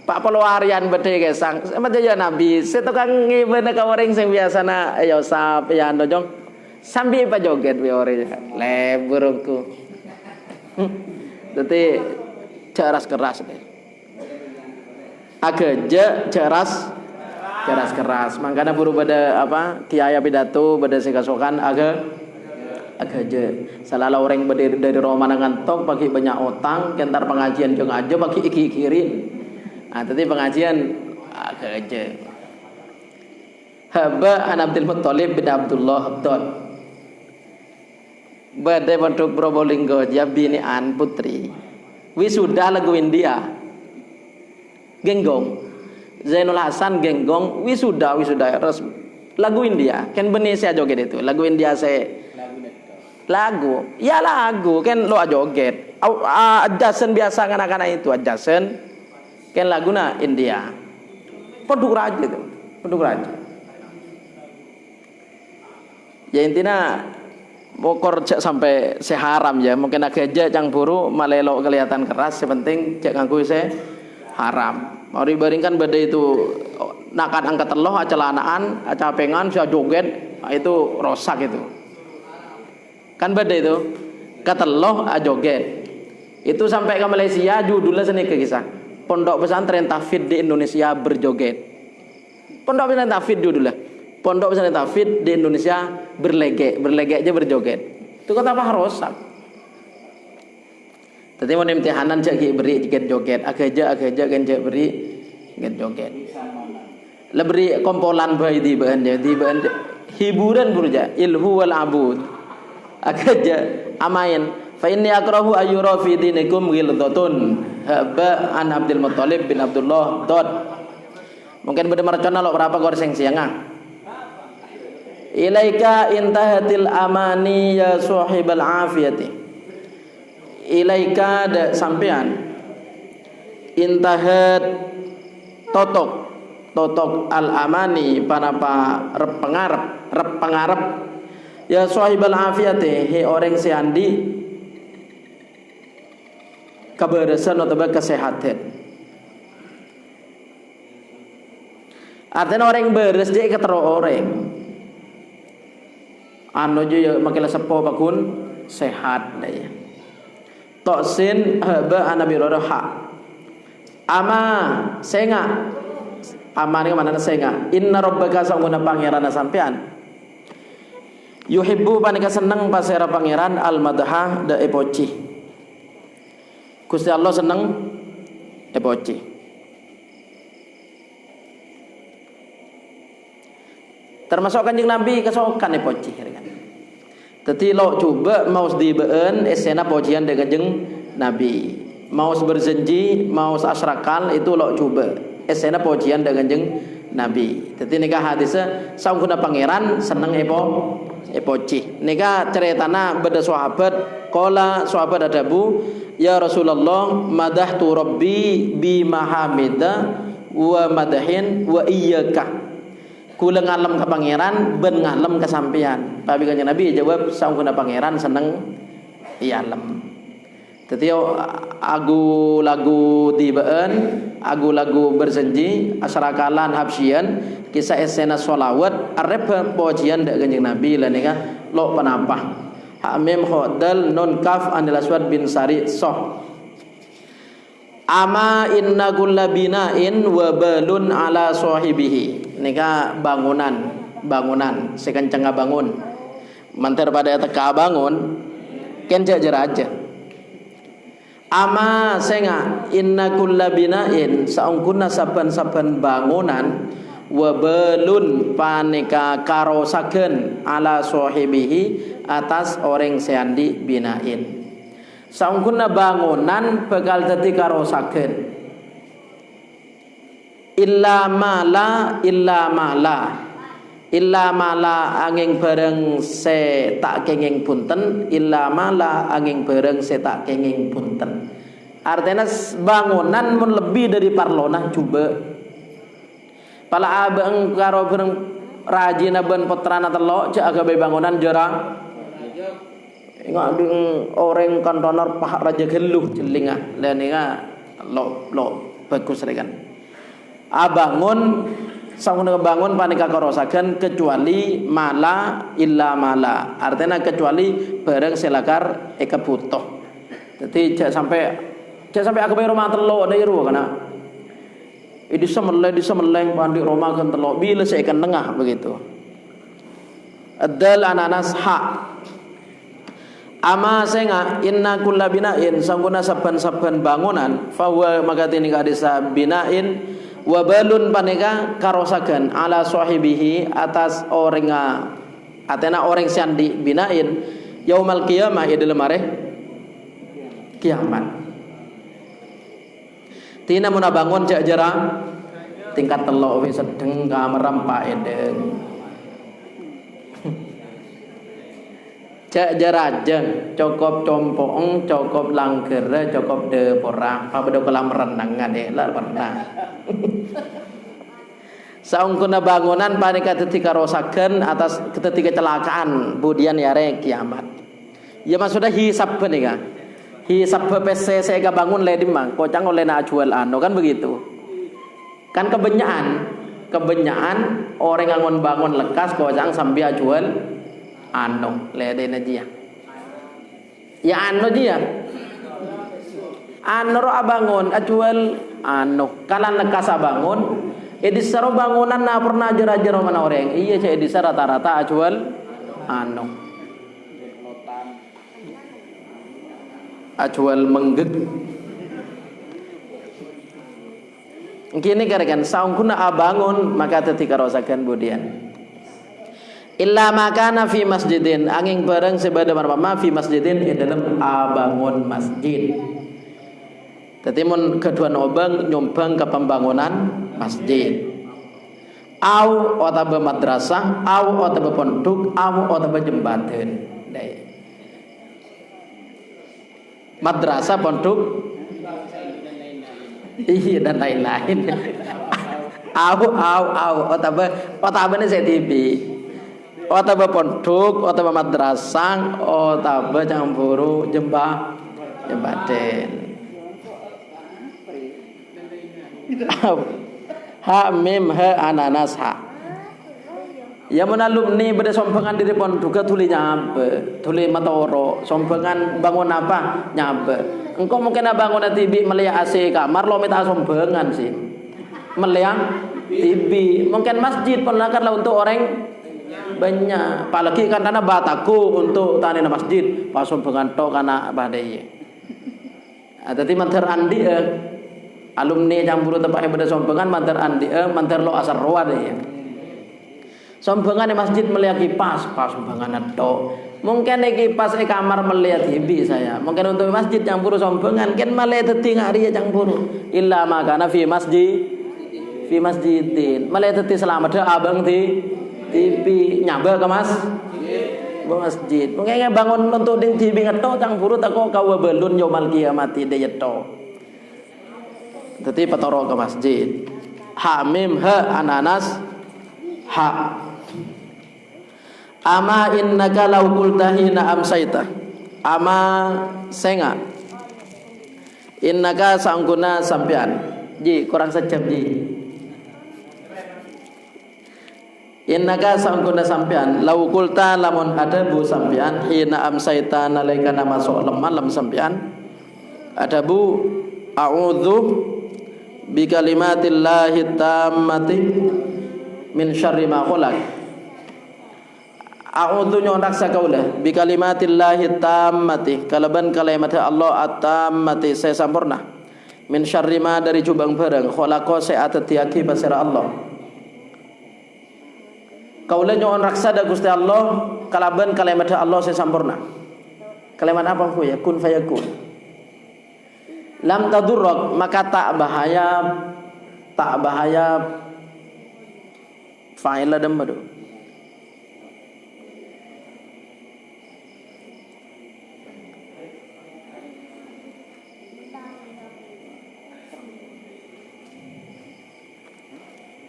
Pak Pelwarian bedai kesang. Sama aja Nabi, saya tukang ngibena ka orang sing biasa na ayo sap ya dojong. Sambil pa joget we orang leburku. Jadi keras deh. Agak keras. Makanya buru pada apa kiai pidato pada sekasokan agak aja. Salah orang berdiri dari Roma ngantok pakai banyak otang, kentar pengajian jeung aja pakai iki-ikirin. Nah, tadi pengajian agak aja. Haba an Abdul Muttalib bin Abdullah dot. Badai bentuk Probolinggo Jabi ini an putri. Wisuda lagu India. Genggong. Zainul Hasan genggong wisuda terus lagu India kan benih saya joget itu lagu India saya lagu kan lo joget adjasen biasa anak-anak itu adjasen kan laguna India produk raja ya intinya bokor cek sampai seharam ya mungkin agak aja cang buru malelo kelihatan keras sepenting cek nganggu saya haram. Mau dibandingkan badai itu nakan angkat teloh acelanaan acapengan bisa joget itu rosak itu kan badai itu kateloh joget itu sampai ke Malaysia judulnya seni kisah pondok pesantren tahfidz di Indonesia berjoget pondok pesantren tahfidz judulnya pondok pesantren tahfidz di Indonesia berlegek aja berjoget itu kata apa rosak. Tadi mau imtihanan cek beri joget agak aja kan cek beri joget. Leberi kompolan bayi di bahan hiburan burja ilhu wal abud agak aja amain. Fa inni akrahu ayyura fi dinikum ghilzatun haba an Abdul Muttalib bin Abdullah dot. Mungkin beda mercona lo berapa goreng siang Ilaika intahatil amani ya sahibal afiyati. Ilaika da sampean intahat totok al amani panapa rep pengarep ya sahibal afiyati he orang seandi keberesan atau kesehatan. Artinya orang beres dia ketero orang anu je makilah sepo bakun sehat daya. Toksin haba anabi roha ama senga ama ni mana senga inna rabbaka sanguna pangeran sampean yuhibbu panika seneng pasera pangeran al madha da epoci. Gusti Allah seneng epoci. Termasuk Kanjeng Nabi kesokan epoci kan. Tetapi lo coba mau dibeen esena pujian dengan Kanjeng Nabi. Mau berjanji, mau asrakal itu lo coba esena pujian dengan Kanjeng Nabi. Tetapi nikah hadisnya saungkuna pangeran seneng epoci. Nikah ceritana beda sahabat, qala sahabat adabu ya Rasulullah madahtu rabbi bi mahamida wa madahin wa iyyaka. Kula ngalem ke pangeran ben ngalem ke sampean. Tapi Kanjeng Nabi jawab saungkuna pangeran seneng ialem. Dadi agu lagu tibaan, agu lagu berjanji asrakalan habsyian kisah esena sholawat arep pujian dak Kanjeng Nabi lan nika lo panapah. Ha mim khodal nun kaf anil aswad bin sari soh. Ama inna kulla bina'in wa balun ala sahibihi. Nika bangunan sekencang bangun. Manter pada teka bangun ken jajar aja. Ama senga inna kulla bina'in saungkuna saban-saban bangunan wa balun panika karosakeun ala sahibihi atas orang seandi bina'in. Saungkuna bangunan bakal dadi karosakeun illa mala angin bareng se tak kenging punten illa mala angin bareng se tak kenging punten. Artinya bangunan mun lebih dari parlonah coba pala abang karo bareng rajina ben putrana telok cek agabe bangunan jarang ingat orang kantonar pahak raja geluh jelingah dan ingat lo bagus rekan abangun saungkuna bangun panika karosakeun kecuali mala illa mala artinya kecuali bareng selakar eka butuh. Jadi cak sampai aku bayar rumah telok ada iru kana di semeleng pandi rumah kan telok bila saya akan tengah begitu adal ananas hak ama senga inna kulla bina'in sangguna saban-saban bangunan fahuwa maka tini kadisa bina'in wa balun paneka karosakan ala sahibihi atas orenga atena orang sandi bina'in yaumal qiyamah ya dalam areh kiamat tina muna bangun jak jarang tingkat telok wis sedeng kameram paedeng cak jarajeng cukup compong cukup langger cukup de porah apa do kolam renang ngade lah pernah saungkuna bangunan panika ketika rosakeun atas ketika kecelakaan budian yare kiamat ya maksudnya hisab nih kan hisab PC saya ka bangun ledim mang kocang oleh na jual anu kan begitu kan kebenyaan orang angon bangun lekas kocang sambil jual anu leden aja ya anu dia anu ro abangun ajual anu kalan lekas abangun edisaro bangunan na pernah ajar-ajar mana orang iya cek edisar rata-rata ajual anu ajual menggeg kini karakan saungkuna abangun maka ketika rosakan budian illa makana fi masjidin angin bareng sebada marmama fi masjidin di dalam abangun masjid. Tadi mun kedua obang nyombang ke pembangunan masjid. au otaba madrasah, au otaba pondok, au otaba jembatan. Dai. Madrasah, pondok, iya dan lain-lain. Au otaba ini saya tibi. Otaba pondok, otaba madrasah, otaba campuru jembatan. Ha mim ha ananas ha. Ya mun alumni beda sompengan diri pondok tuli nyabe, tuli matoro, sompengan bangun apa nyabe. Engkau mungkin bangun TV melihat AC kamar lo minta sompengan sih. Melihat TV, mungkin masjid pun lah untuk orang banyak. Apalagi kan karena bataku untuk tanah masjid, pas sompengan to karena badai. Jadi mantar andi alumni campur tempat yang beda sompengan mantar andi mantar lo asar roa deh ya. Sompengan di masjid melihat kipas, pas sompengan atau mungkin di kipas di kamar melihat TV saya. Mungkin untuk masjid campur sompengan kan melihat tinggal dia campur. Illa makana fi masjidin. Melihat selamat abang di TV nyaba ke masjid. Mungkin bangun untuk di TV ngetok campur tak kau belun yomal kiamati dia to. Tetapi patoro ke masjid. Ha mim ha ananas ha. Ama innaka law qulta hina amsaita. Ama senga. Innaka sangguna sampean. Ji kurang sejam ji. Innaka sangguna sampean law qulta lamun adabu sampean hina amsaita nalaikana masuk malam sampean. Adabu a'udzu bi kalimatillahi tammati min syarri ma khalaq. A'udzu nyondak sakaula bi kalimatillahi tammati kalaban kalimat Allah at-tammati saya sempurna min syarri ma dari cubang barang khalaqa saya atatiaki basira Allah. Kaula nyon raksada Gusti Allah kalaban kalimat Allah saya sempurna. Kalimat apa ku ya kun fayakun. Lam tadurrak maka tak bahaya fa'ila damadu.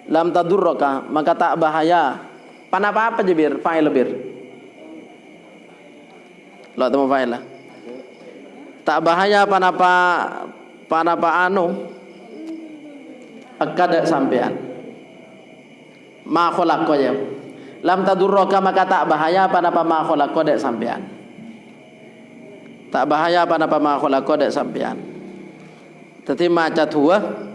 Lam tadurraka maka tak bahaya. Panapa apa jebir fa'il lebir. Lo temu fa'il lah. Tak bahaya panapa anu akada sampean. Ma khalaqqa ya. Lam tadurraka maka tak bahaya panapa ma khalaqqa dek sampean. Tak bahaya panapa ma khalaqqa dek sampean. Tetapi maca tua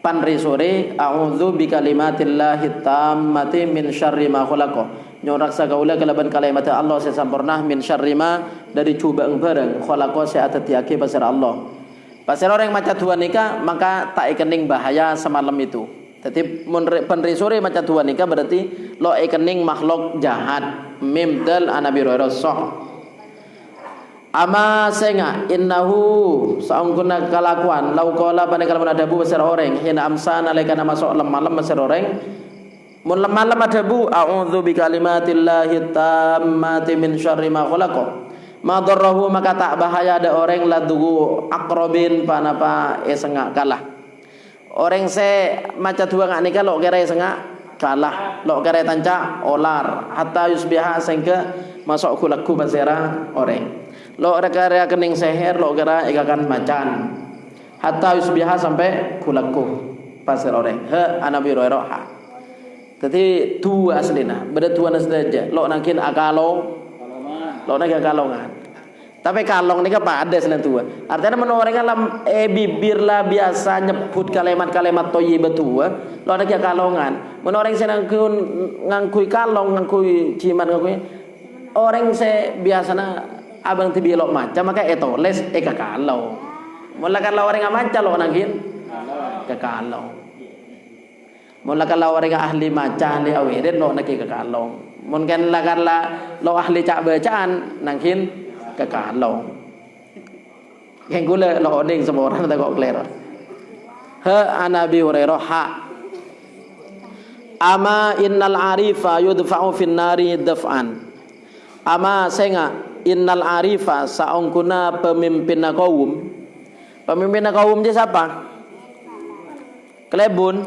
panri sore a'udzu bi kalimatillahi tammati min syarri ma khalaqa. Nyoraksa kaula kalaban kalimat Allah saya sempurna min syarri ma dari cubang barang khalaqa saya atatiake pasir Allah. Pasir orang maca dua nikah maka tak ikening bahaya semalam itu. Jadi panri sore maca dua nikah berarti lo ikening makhluk jahat. Mim dal anabi roirosoh. Ama senga innahu saungkuna kalakuan lau qala pada kalamun adabu besar orang hina amsana alaika masuk malam besar orang mun malam adabu a'udzu bi kalimatillahi tammati min syarri ma khalaqa ma darrahu maka tak bahaya ada orang ladugu akrobin panapa senga kalah orang se maca dua ngak nikah lo kira senga kalah lo kira tanca olar hatta yusbiha sehingga masuk kulaku basera orang lo kira kening seher lo kira ikakan macan hatta yusbiha sampai kulaku pasir orang he anabi roiroha. Jadi dua aslina beda dua saja lo nakin akalong lo nak akalongan tapi kalong ni apa ada selain tua artinya menoreng alam bibir lah biasa nyebut kalimat-kalimat thayyibah tua lo nak akalongan menoreng senang ngangkui kalong ngangkui ciman ngangkui orang se biasanya abang tibi lo macam maka eto les kalau mula kalau orang macam lo nangin kalau mula kalau orang ahli macam ahli awirin lo nak kalau mungkin lah kalau lo ahli cak bacaan nangin kalau yang gula lo oding semua orang tak kok clear he anabi hurairah ha Ama innal arifa yudfa'u fin nari daf'an. Ama senga innal arifa saungkuna pemimpin kaum. Pemimpin kaum dia siapa? Kelebun.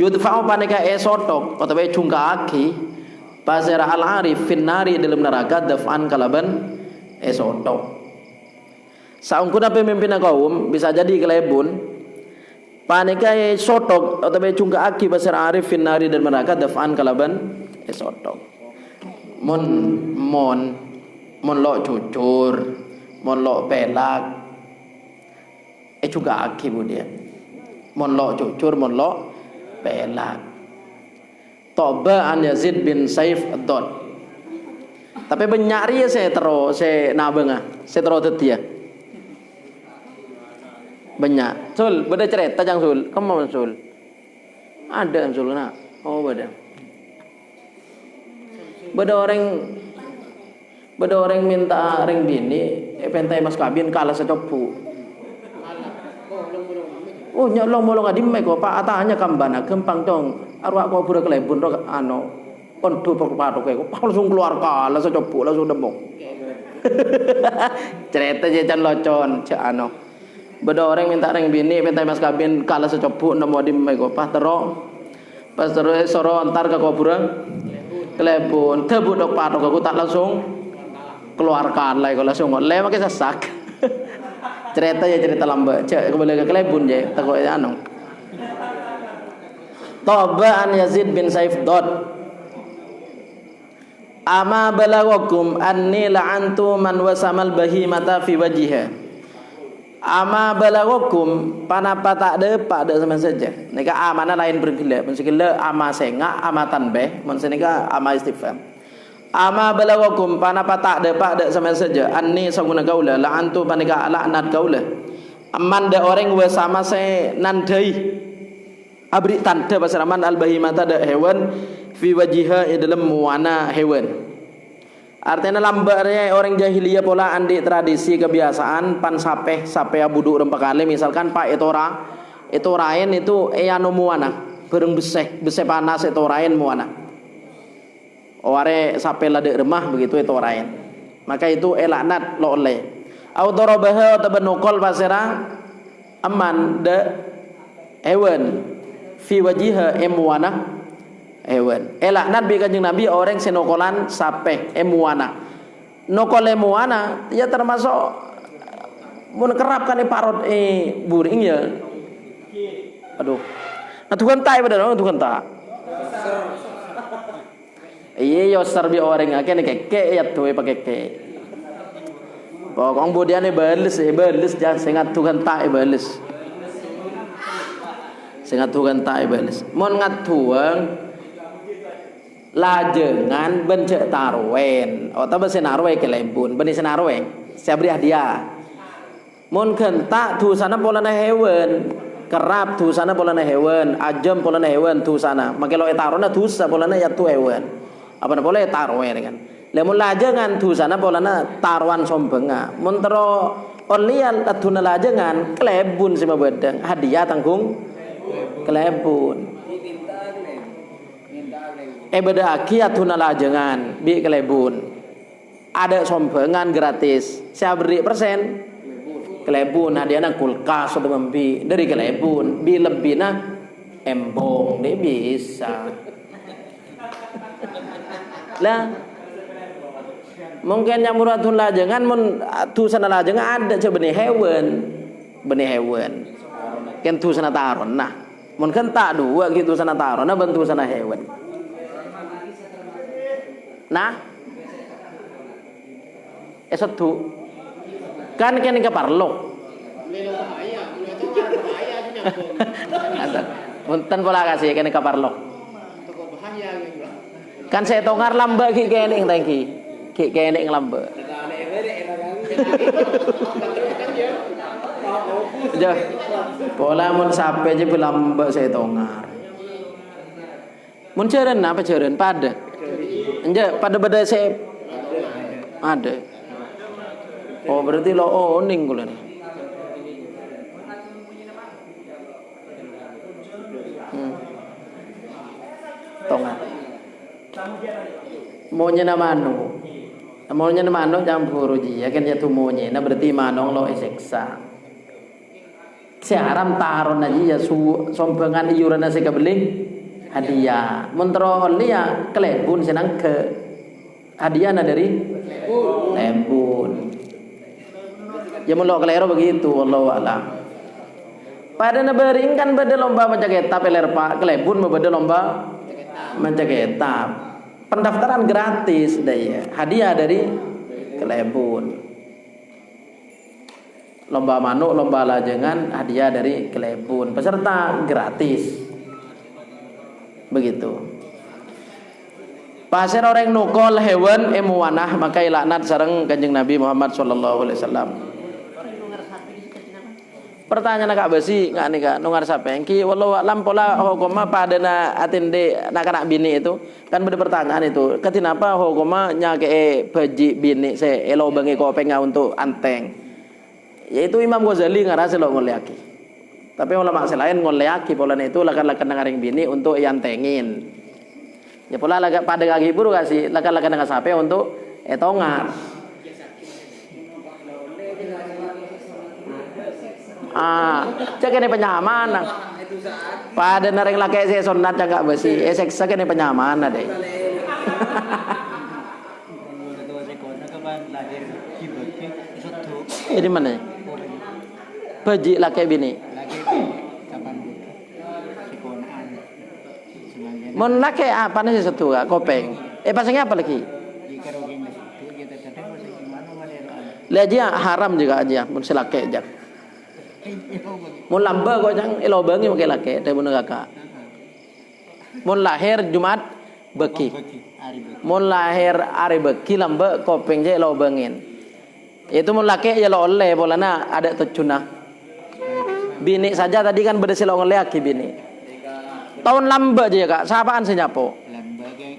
Yudfa'u panika esotok atau cungkaaki pasera al arif fin nari dalam neraka daf'an kalaban esotok. Saungkuna pemimpin kaum bisa jadi kelebun. Panika sotok atau cungka aki pasar arif finari dan mereka dafan kalaban sotok. Mon lo cucur, mon lo pelak. Cungka aki budia. Mon lo cucur, mon lo pelak. Toba an Yazid bin Saif ad-Dod. Tapi benyari saya terus saya nabenga, saya terus tetia. Banyak. Sul, beda cerita jang Sul. Kamu mau Sul? Ada Sul nak. Oh beda. Beda orang minta ring bini, pentai mas kabin kalah secopu. Oh nyolong molong adi mek kok Pak atanya kambana gempang dong. Arwah kau pura kelebun ro ano. Kondu perpatok kok langsung keluar kalah secopu langsung demok. Cerita jajan locon cek ano. Beda orang minta ring bini pentai mas kabin kalah secopu nemu di meko pas terus soro antar ke kubura kelebun tebu dok patok aku tak langsung keluarkan lah kalau langsung le pakai sesak. cerita lambat cek kembali ke kelebun je takut anu. Toba an Yazid bin Saif Dod. Ama balaghakum anni la'antu man wasamal bahimata fi wajhiha. Ama balaghakum panapa tak ada pak ada sama saja. Nika amana lain bergila, mensikila ama senga, ama tanbeh, mensenika ama istifham. Ama balaghakum panapa tak ada pak ada sama saja. Anni sanguna kaula la antu panika laknat kaula. Aman da orang wa sama se nandai. Abri tanda pasaraman al bahimata da hewan fi wajiha dalam muana hewan. Artinya lambatnya orang jahiliyah pola andi tradisi kebiasaan pan sapeh buduk rempak kali misalkan pak itu rain itu anu muana bereng beseh panas itu rain muana ore sapeh lade remah begitu itu rain maka itu elaknat lo oleh au darabaha atau benukol pasera aman de hewan fi wajiha muana hewan. Elaknat bi kanjeng Nabi orang senokolan sapeh emuana. Nokol emuana ya termasuk mun kerap kan parot buring ya. Aduh. Nah tukang tai pada orang tukang tak. Iya yo serbi orang akeh keke ya tuh pakai keke. Pokong budiane bales jangan sengat tukang tai bales. Sengat tukang tai bales. Mun ngatuang lajengan bencek tarwen atau besi narwe kelebun beni senarwe saya beri hadiah mun kentak tu sana polana hewan kerap tu sana polana hewan ajam polana hewan tu sana makelo etarona tu sa polana ya tu hewan apa na boleh tarwe kan lemun lajengan tu sana polana tarwan sombenga mun tero olian atuna lajengan kelebun sima bedeng hadiah tanggung kelebun beda akiatuna lajengan bi kelebun ada sombengan gratis saya beri persen kelebun hadiahna kulkas atau membi dari kelebun bi lebihna embong dia bisa lah mungkin yang muratun lajengan mun tu sana lajengan ada coba benih hewan kan tu sana taron nah mun kan tak dua gitu sana taron nah bentu sana hewan. Nah, satu kan ke parlo. Punten pola kasih ke parlo. Kan saya tongar lamba ki kene tangki. Ki kene lamba. Jah. Pola mun sampai je lamba saya tongar. Mun ceren apa ceren pada. Enggak pada saya ada. Oh berarti lo oning kulen. tongat. Monye na mano. Monye na mano campur uji. Ya kan jatuh monye. Nah berarti manong lo eseksa. Si haram taron aja ya sombengan iuran nasi kebeling hadiah. Mentero ya kelebun senang ke hadiah dari lebun. Ya mula kelero begitu, wallahu a'lam. Pada nebering kan beda lomba mencak etap peler pak kelebun beda lomba mencak etap. Pendaftaran gratis deh, hadiah dari kelebun. Lomba manuk, lomba lajengan, hadiah dari kelebun. Peserta gratis. Begitu. Pasir orang nukol hewan emuwanah maka laknat sareng Kanjeng Nabi Muhammad sallallahu alaihi wasallam. Pertanyaan Kak besi nggak nih Kak nungar sapengki wallahu alam pola hukuma padana atinde nak bini itu kan beda pertanyaan itu ketinapa hukuma nyake baji bini se elo bangi kopengnya untuk anteng yaitu Imam Ghazali ngarase lo ngoleaki tapi ulama selain ngoleaki pola itu lakan ngaring bini untuk yantengin ya pola laga pada kaki buru kasih lakan nang sape untuk etongar. Cek ini penyaman. Pada nareng laki saya sunat cakap besi. Seksa ini penyaman deh. Ini mana? Baji laki bini. Mon laki apa nih satu kopeng? Pasangnya apa lagi? Lihat aja haram juga aja. Mon silake aja. Mun lamba kok jang elo bangi make lake teh mun kakak. Mun lahir Jumat beki. Mun lahir ari beki lamba kopeng je elo bangin. Itu mun lake ya lo oleh bolana ada tecuna. Bini saja tadi kan beda selo ngeleaki bini. Tahun lamba je Kak, sapaan senyapo? Lamba ge.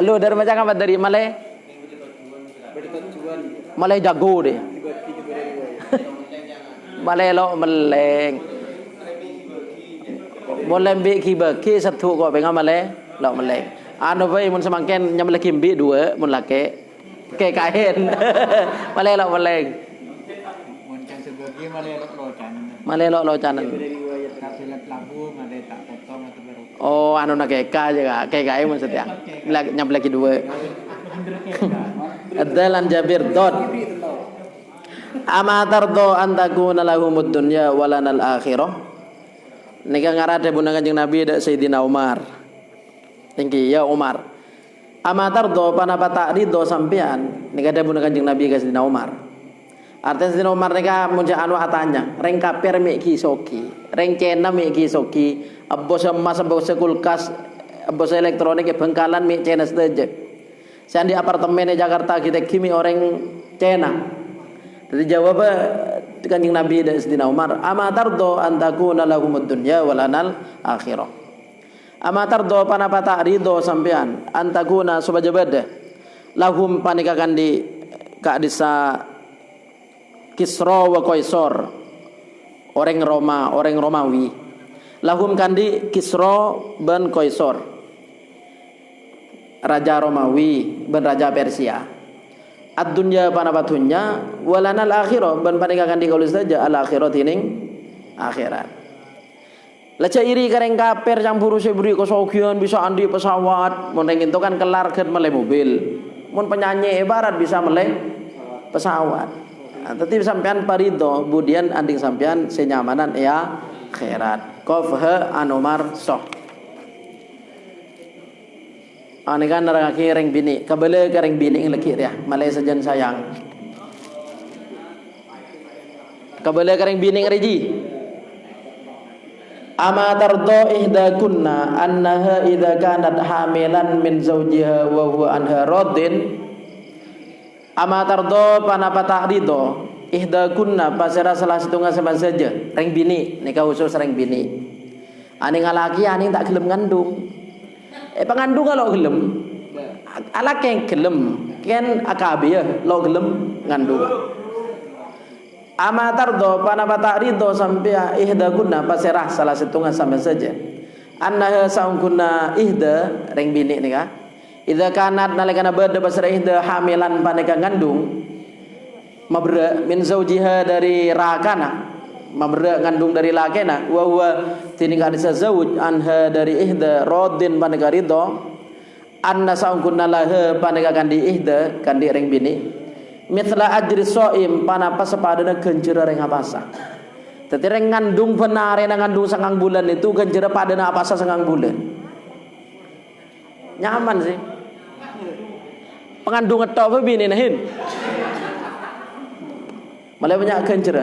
Lu dari macam apa dari Malay? Malay jago deh. Malay lo meleng. Molem bi kibaki satu kok pengen Malay lo meleng. Anu bae mun semangken nyam laki bi dua mun lake. Ke kain. Malay lo meleng. Mun can sebagi Malay lo locan. Malay lo locanan. Oh, anu nak keka aja Kak. Keka mun setiang. Nyam laki dua. Adalan Jabir dot. Ama tardo an takuna lahumud dunya walanal akhirah. Nika ngarade buna Kanjeng Nabi dak Sayyidina Umar. Tinggi ya Umar. Ama tardo panapa tak ridho sampean. Nika ada buna Kanjeng Nabi ka Sayyidina Umar. Artinya Sayyidina Umar nika munja anu atanya, reng kaper mi kisoki, reng cena mi kisoki, abbos emas abbos kulkas, abbos elektronik bengkalan mi cena sedejek. Saya di apartemen di Jakarta kita kimi orang Cina. Jadi jawab Kanjeng Nabi dan Sayyidina Umar, "Ama tardo an takuna lahumud dunya walanal akhirah." Ama tardo panapa tak ridho sampean an takuna subajabada lahum panikakan di Kak desa Kisra wa Qaisar. Orang Roma, orang Romawi. Lahum kandi Kisra ban Qaisar. Raja Romawi ben raja Persia. Ad-dunya panapatunya walanal akhirah ben panikakan di kaulus saja al akhirat tining akhirat. Laca iri kareng kaper campur sebri kosogian bisa andi pesawat mun itu kan kelar ket meleh mobil. Mun penyanyi ibarat bisa meleh pesawat. Nah, tetapi sampean parido budian anding sampean senyamanan ya akhirat. Qafha Anomar soh. Ani kan nerangake reng bini, kabele ka reng bini leki ya, malay sajan sayang. Kabele ka reng bini reji. Ama tardo ihdakunna annaha idza kanat hamilan min zawjiha wa huwa anha radin. Ama tardo panapa tak ridho ihdakunna pasera salah setunggal sama saja reng bini, nikah khusus reng bini. Ani ngalaki ani tak gelem ngandung. Pengandung kalau gelem ala keng gelem ken akabe ya lo gelem ngandung Amatardo panapa tak ridho sampai ihda guna pasirah salah setengah sama saja. Annaha saungkuna ihda ring bini ni ka. Idza kanat nalikana bada pasirah ihda hamilan paneka ngandung mabra min zaujiha dari rakana. Mabra ngandung dari lakena wa huwa tining adisa zauj anha dari ihda radin paneka ridho. Anna saungkuna laha paneka kandi ihda kandi ring bini. Mitla ajri soim panapa sepadana genjera reng apasa. Tetapi reng ngandung benar reng ngandung sangang bulan itu genjera padana apasa sangang bulan. Nyaman sih. Pengandung ngetok bini nahin. Malah banyak genjera.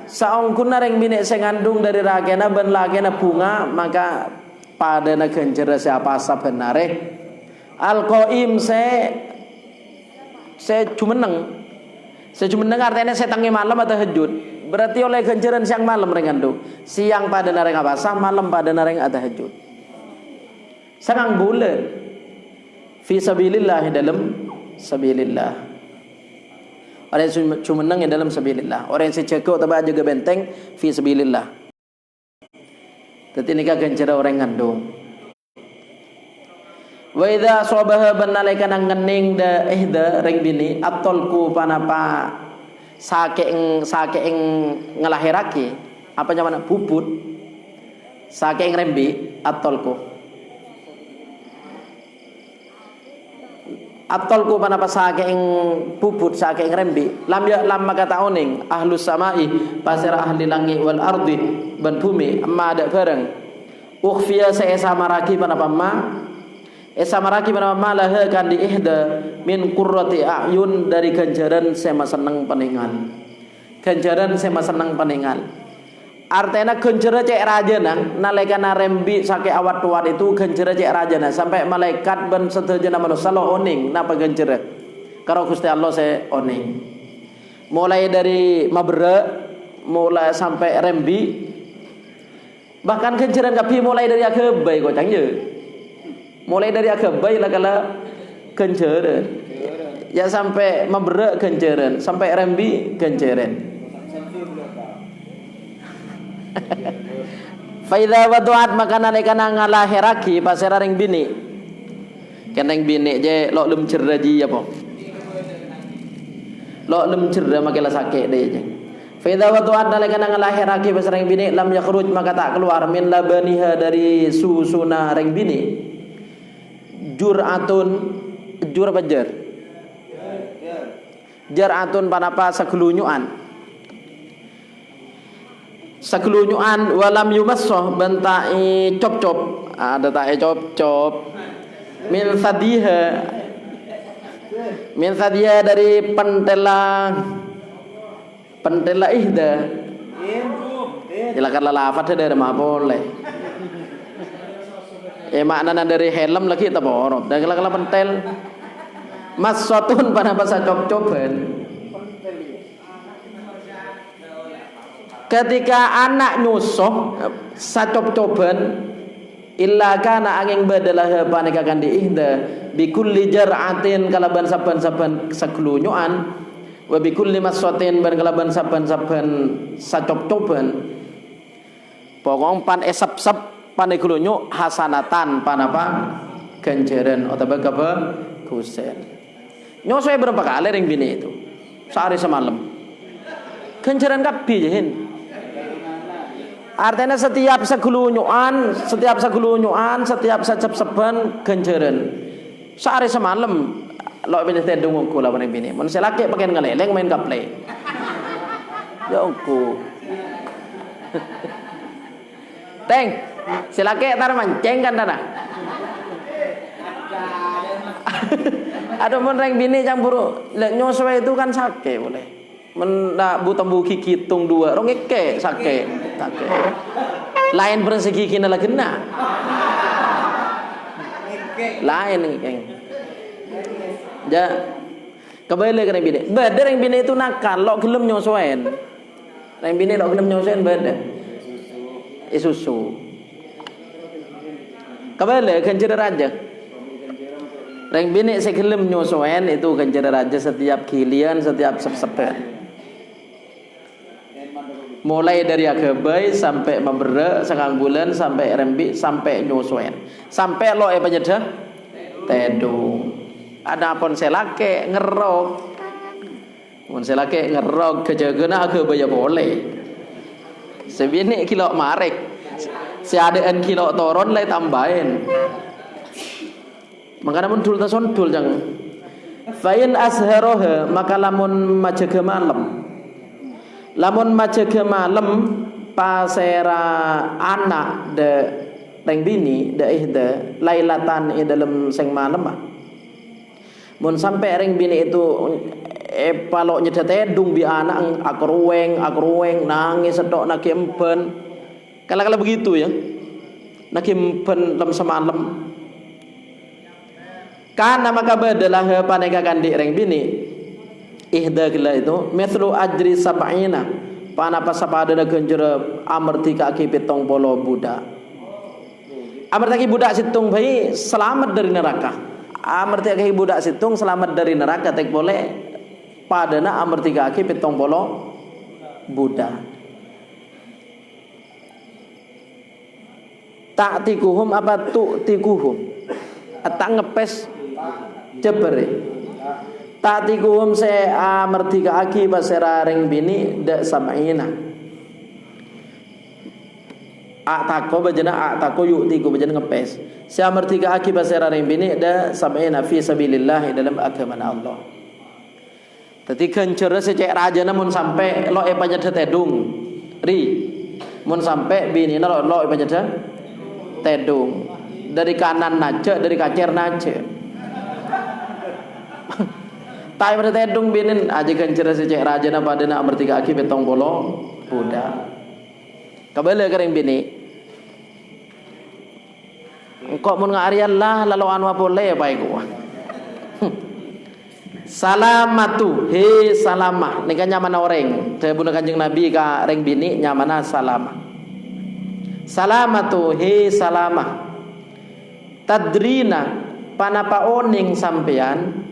Saungkuna reng bini sing ngandung dari rakena ben lakena bunga maka padana genjera siapa asa benare. Al-qaim saya jumeneng artinya saya tangi malam atau tahajud. Berarti oleh ganjaran siang malam rengandung. Siang pada nareng abasa, malam pada nareng atau tahajud. Sangang bulan fi sabilillah dalam sabilillah. Orang yang jumeneng dalam sabilillah. Orang yang secekok tapi jaga benteng fi sabilillah. Tapi nikah ganjaran orang ngandung. Wa idza sabaha banalika nang ngening da ihda ring bini atolku panapa saking ngelahirake apa namanya bubut saking rembi atolku panapa saking bubut saking rembi lam maka taoning ahlus samai pasira ahli langit wal ardi ban bumi amma ada bareng ukhfiya saesa maraki panapa ma samaraki mana malah kan di ihda min qurrati a'yun dari ganjaran sema seneng peningan. Ganjaran sema seneng peningan. Artinya ganjara cek rajana nalikana rembi sake awat tuan itu ganjara cek rajana sampai malaikat ben sedaya manusia lo oning napa ganjara. Karo Gusti Allah saya oning. Mulai dari mabra mulai sampai rembi bahkan ganjaran kapi mulai dari agebai kok cang ye. Mulai dari agabai lah kala genjeren, ya sampai memberak genjeren, sampai rembi genjeren. Faida waduat maka nalikana ngalahiraki pasera ring bini, keneng bini je lo lem cerdaji apa? Lo lem cerda makilah sakit deh je. Faida waduat nalikana ngalahiraki pasera ring bini lam yakhruj maka tak keluar min labaniha dari susuna ring bini. Jur'atun jur apa jar? Jar'atun panapa sagelunyuan walam yumassoh bentai cop-cop ada tak cop-cop min sadiha dari pentela ihda silakan lalafat dari mah boleh. Maknanya dari helm lagi tak borot. Dan kalau pentel masotun pada bahasa cop-coban. Ketika anak nyusuh sacop-coban illa kana angin badalah panikakan di ihda bikulli jar'atin kalaban saban-saban saglunyuan wa bikulli masotin ban kalaban saban-saban sacop-coban. Pokong pan esap-sap pandai kulunyu hasanatan panapa ganjaran atau apa kusen. Nyosoe berapa kali ring bini itu sehari semalam ganjaran kapi jahin. Artinya setiap sagulunyuan, setiap sacep-sepan ganjaran sehari semalam. Lo bini tedung aku lah ring bini. Mun selaki pakai ngeleleng main gaple. Ya aku. Teng silake tar mancing kan tanah. Ada mun reng bini campur lek nyosoe itu kan sake boleh. Men nak butambu gigi tung dua rong eke sake. Lain persegi kina lah kena. Lain keng. Ja kebalik reng bini. Beda reng bini itu nakal lo gelem nyosoen. Reng bini lo gelem nyosoen beda. Isusu. Kabale ganjera raja. Reng bini segelem nyosoen itu ganjera raja setiap gilian, setiap sepen. Mulai dari agebai sampai membere sekarang bulan sampai rembi sampai nyusuen sampai lo penyedah tedung. Ada ponselake ngerok, ponselake ngerok kejagana agebai ya boleh. Sebini kilo marek, seadaan kilo toron lay tambahin. Makanya mun dul tason dul jang. Fain azharoha maka lamun majaga malam. Lamun majaga malam pasera anak de reng bini de ihda lailatan i dalam seng malam ah. Mun sampai reng bini itu palo nyedet edung bi anak akruweng nangis sedok nakimpen. Kala-kala begitu ya. Nakimpen lem semalam. Karena maka badalah paneka kandi reng bini ihda gila itu mithlu ajri sab'ina pana pasapadana genjera amertika aki 70 budak. Amertika budak situng bayi selamat dari neraka. Amertika budak situng selamat dari neraka tek boleh padana amertika aki 70 budak. Ta'tikuhum apa tu'tikuhum? Tak ngepes jebere. Ta'tikuhum se merdeka aki basera reng bini dak sam'ina. A'tako bajana a'tako yu'tiku bajana ngepes. Se merdeka aki basera reng bini dak sam'ina fi sabilillah dalam agama Allah. Tadi kencere secek raja namun sampai lo panyedet tedung. Ri. Mun sampai bini na lo panyedet tedung. Dari kanan naja, dari kacer naja. Tai pada tedung binin aja kencera secek raja na pada na amertika aki 70 budak. Kabele kering bini. Engkau mun ngarian lah lalu anu boleh baik gua. Salamatu he salamah nika nyamana orang. Teu buna Kanjeng Nabi ka reng bini nyamana salamah. Salamatu he salamah. Tadrina panapa oning sampean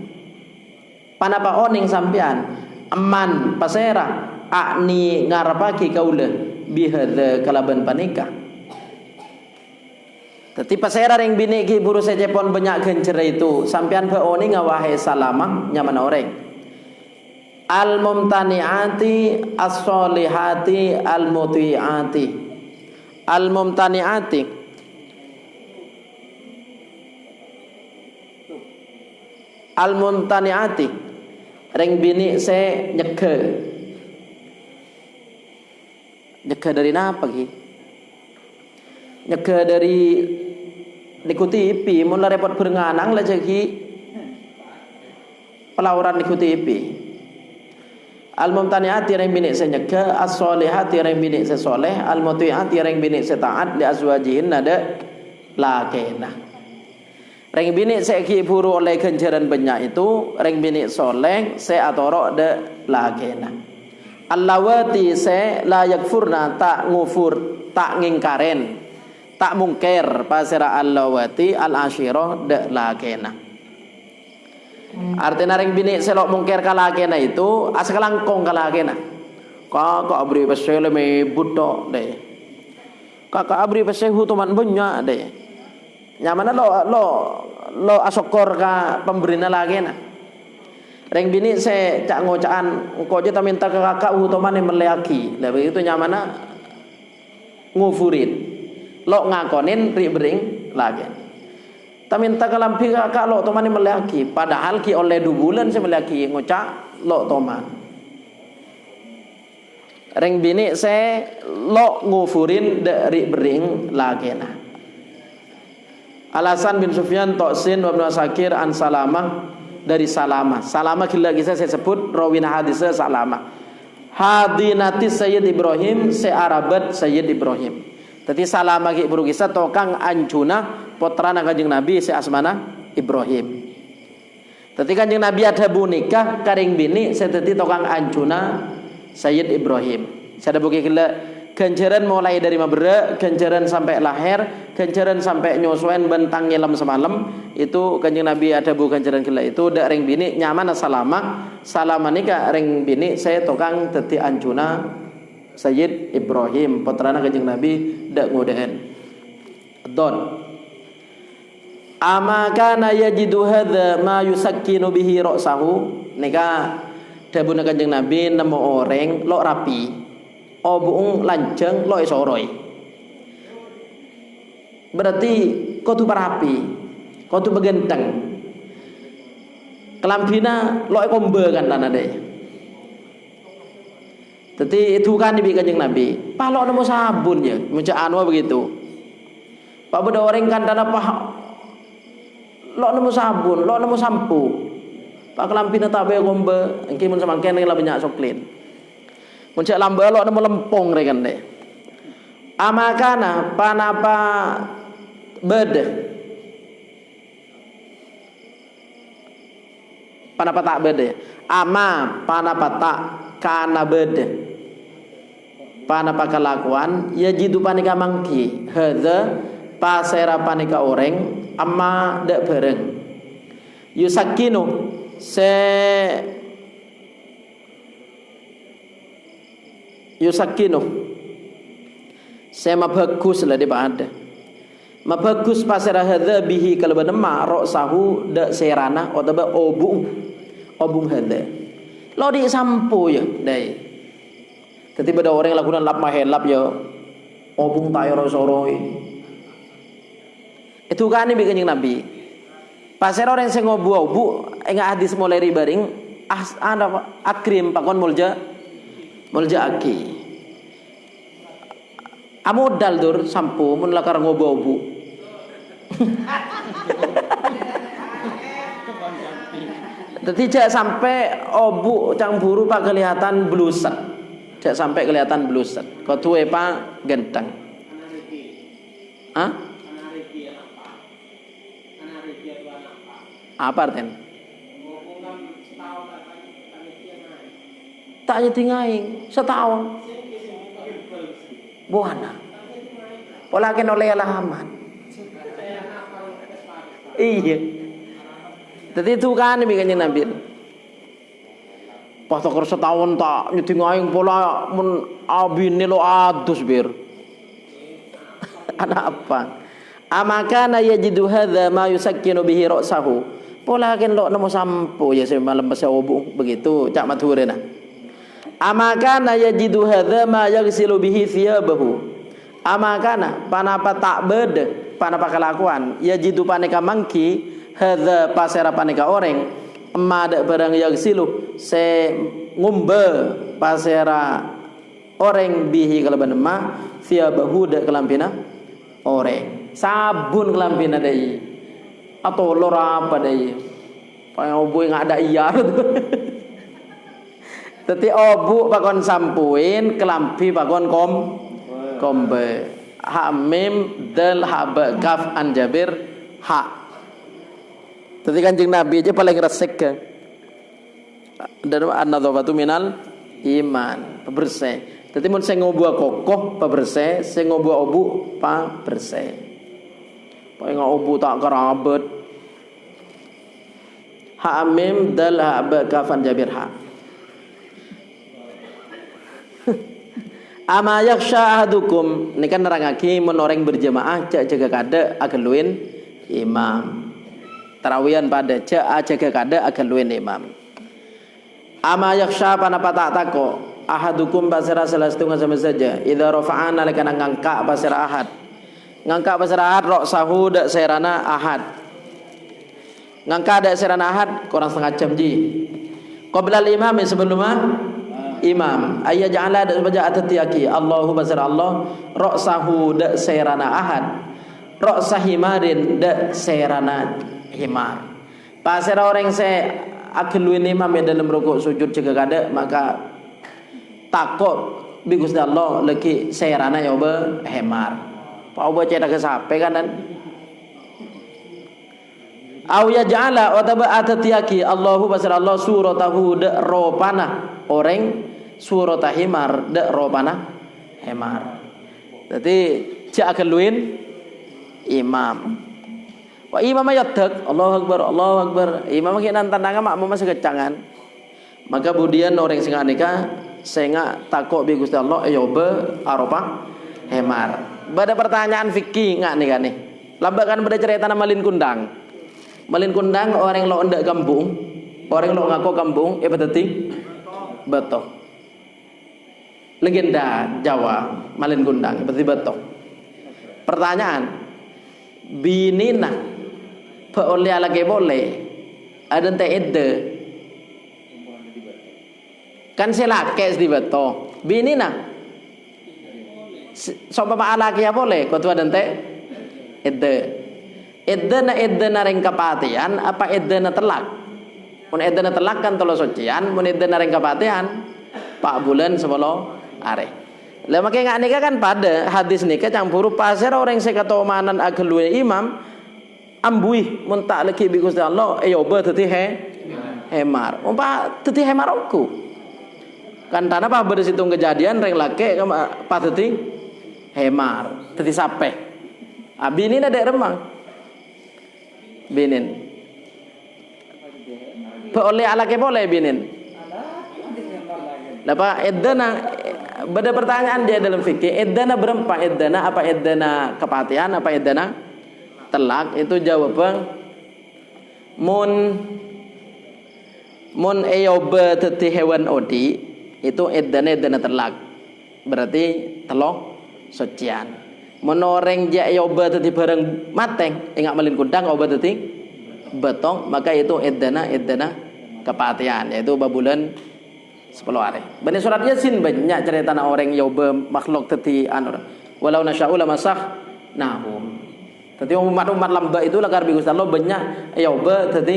aman pasera akni ngarapaki kaula bihadza kalaban panika. Tetapi pasera ring bini ki buru sejepon banyak gencer itu sampean ba oning wahai salamah nyaman orang. Al mumtaniati as-solihati al mutiati. Al mumtaniati al-mumtaniati reng bini se nyeke dari napa ki nyeke dari ikuti ipi mun la repot berenganang la jeki pelauran ikuti ipi al-mumtaniati reng bini se nyeke as-solihati reng bini se soleh al-mutiati reng bini se taat li azwajihin nada lakena. Reng bini seki buru oleh kenjaran banyak itu reng bini soleh se atoro de lagena. Allawati se la yakfurna tak ngufur tak ngingkaren tak mungker pasera allawati al asyirah de lagena. Artinya reng bini selok mungker kalagena itu asakalangkong kalagena. Kakak abri pasele me buto de. Kakak abri pasele hutuman banyak de. Nyamana lo asokor ka pemberina lagi na. Reng bini se cak ngocaan engko aja ta minta ke kakak utomane meleaki. Lah begitu nyamana ngufurin. Lo ngakonin ri bering lagi. Ta minta ke lampi kakak lo utomane meleaki. Padahal ki oleh 2 bulan se meleaki ngocak lo toman. Reng bini se lo ngufurin de ri bering lagi na. Al-Hasan bin Sufyan Toksin wa Ibnu Asakir an Salamah dari Salamah. Salamah gila kisah saya sebut rawina hadisnya Salamah. Hadinati Sayyid Ibrahim searabat Sayyid Ibrahim. Tadi Salamah ki buru kisah tokang anjuna putra Kanjeng Nabi se asmana Ibrahim. Tadi Kanjeng Nabi ada bunikah karing bini seteti tokang anjuna Sayyid Ibrahim. Saya buki gila ganjaran mulai dari mabere, ganjaran sampai lahir, ganjaran sampai nyosuen bentang nyelam semalam itu Kanjeng Nabi ada bu ganjaran gila itu dak reng bini nyaman salama nikah reng bini saya tokang teti anjuna Sayyid Ibrahim putrana Kanjeng Nabi dak ngodaen. Don. Ama kana yajidu hadza ma yusakkinu bihi ra'sahu. Nika dawuh Kanjeng Nabi nemu orang lok rapi. Obuung lanceng lok isoroi. Berarti kudu berapi, kudu begenteng. Kelampina lok kombe kan tanah deh. Jadi itu kan dibikin Kanjeng Nabi. Pak lok nemu sabun ya, macam anu begitu. Pak beda orang kan tanah pak lok nemu sabun, lok nemu sampo. Pak kelampina tabe kombe, engke mun samangken lah banyak soklin. Mun cek lamba lok nemu lempong rekan deh. Amakana panapa bede. Panapa tak bede. Ama panapa tak kana bede. Panapa kelakuan yajidu panika mangki hadza pasera panika orang amma dak bareng yusakinu mabagus lah di pada mabagus pasera hadza bihi kalau benema ra'sahu dak serana atau obung hadza lo di sampo ya dai. Jadi pada orang yang lakukan lap mahelap ya obung tayo soroi. Itu kan ini bikin Nabi. Pasir orang yang ngobu enggak hadis mulai ribaring anda akrim pakon mulja aki. Amodal dur sampo mun lakar ngobu. Jadi jangan sampai obu cang buru pak kelihatan bluset. Jangan sampai kelihatan bluset. Kau tuh pak genteng. Hah? Apa artinya? Tak nyetingaing setahun. Buana. Polakin oleh alamat. Iya. Jadi itu kan bikin Nabi. Pas takor setahun tak nyetingaing pola mun abine lo adus bir. Ada apa? Amakana yajidu hadza ma yusakkinu bihi ra'sahu. Pola kan lo nemu sampo ya semalam bahasa obung begitu cak maturena. Amakana yajidu hadza ma yaghsilu bihi thiyabahu. Amakana panapa tak bede panapa kelakuan yajidu panika mangki hadza pasera panika orang ma dak barang yaghsilu se ngumbe pasera orang bihi kalaban ma thiyabahu dak kelampina orang sabun kelampina dai atau lora apa dai payah obu enggak ada iya teti obu pakon sampuin kelampi pakon kombe hamim dal haba kaf an jabir ha. Tadi Kanjeng Nabi aja paling resik ke dan an-nadzafatu minal iman bersih. Tadi mun saya ngobuah kokoh pa bersih, saya ngobuah obu pa bersih. Paling obu tak kerabet. Ha mim dal ha ba kafan jabir ha. Ama yakhsha ahadukum ini kan nerangake mun orang berjamaah cak jaga kada ageluin imam. Tarawihan pada cak jaga kada ageluin imam. Ama yakhsha panapa tak tako ahadukum basira salastungan sama saja idza rafa'ana lakana ngangka basira ahad. Ngangka basira ahad ra'sahu dak serana ahad. Ngangka dak serana ahad kurang setengah jam ji. Qabla al-imam sebelum imam ayya ja'ala dak baca atatiaki Allahu basir Allah ra'sahu dak serana ahad ra'sa himarin dak serana himar. Pasera orang saya ageluin imam yang dalam rukuk sujud jaga kada maka takut bi Gusti Allah lagi serana ya be himar. Pak oba cedak sape kanan au ya ja'ala wa tabatiyaki Allahu basir Allah suratahu dak ropana orang surata himar dak ropana himar. Jadi jak ageluin imam. Wa imam yadak Allahu akbar imam ki nantang makmum masih kecangan maka kemudian orang sing aneka sehingga takut bi Gusti Allah ayo be aropa hemar. Bada pertanyaan fikih ngak nih kan nih. Lambakan beda cerita nama Malin Kundang. Malin Kundang orang lo ndak kampung, orang lo ngaku kampung, berarti betul. Legenda Jawa Malin Kundang berarti betul. Pertanyaan, binina boleh lagi boleh, ada ente ide. Kan selake di betul. Binina, sobat alaki ya boleh. Kau tu ada ente ide. Ide na ring kapatian apa ide na telak? Mun ide na telak kan tolo sucian, mun ide na ring kapatian 4 bulan 10 hari. Lah makanya nikah kan pada hadis nikah campur pasir orang saya kata manan agelue imam ambui mun tak leki bi Gusti Allah ayo be teti hemar. Umpa teti hemar aku. Kan tanah apa ber situng kejadian reng laki pa teti hemar, teti sape. Abi ini ada remang. Binin. Boleh alake boleh binin. Lapa edana beda pertanyaan dia dalam fikih edana berempat edana apa edana kepatian apa edana telak itu jawaban mun eyobe teti hewan odi itu edana telak berarti telo sucian. Menoreng ja eyobe teti bareng mateng ingat Malin Kundang obat teti betong maka itu edana kepatian yaitu babulan 10 hari. Bani surat Yasin banyak cerita orang yobe makhluk teti anu. Walau nasya'u lamasakh nahum. Teti umat-umat lamba itu lagar bi Gusti Allah banyak yobe teti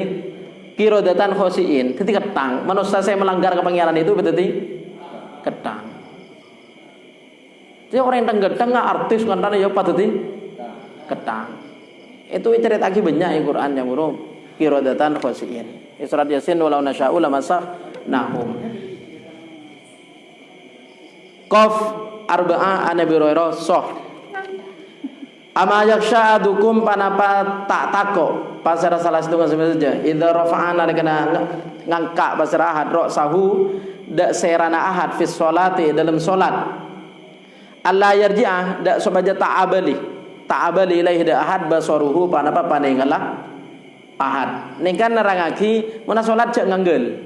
kirodatan khosiin, teti ketang. Manusia saya melanggar kepangeran itu teti ketang. Jadi orang yang tenggetang artis kan ya teti ketang. Itu cerita lagi banyak Al-Qur'an yang buruk kirodatan khosiin. Surat Yasin walau nasya'u lamasakh nahum. Qaf arba'a Nabi Hurairah soh. Ama yaksha adukum panapa tak tako pasar salah satu saja. Idza rafa'ana kena ngangkat pasar ahad ra'sahu dak serana ahad fi sholati dalam solat. Allah yarji'ah dak sobaja ta'abali ilaihi dak ahad basaruhu panapa panengalah ahad. Ning kan nerangaki mun salat cek nganggel.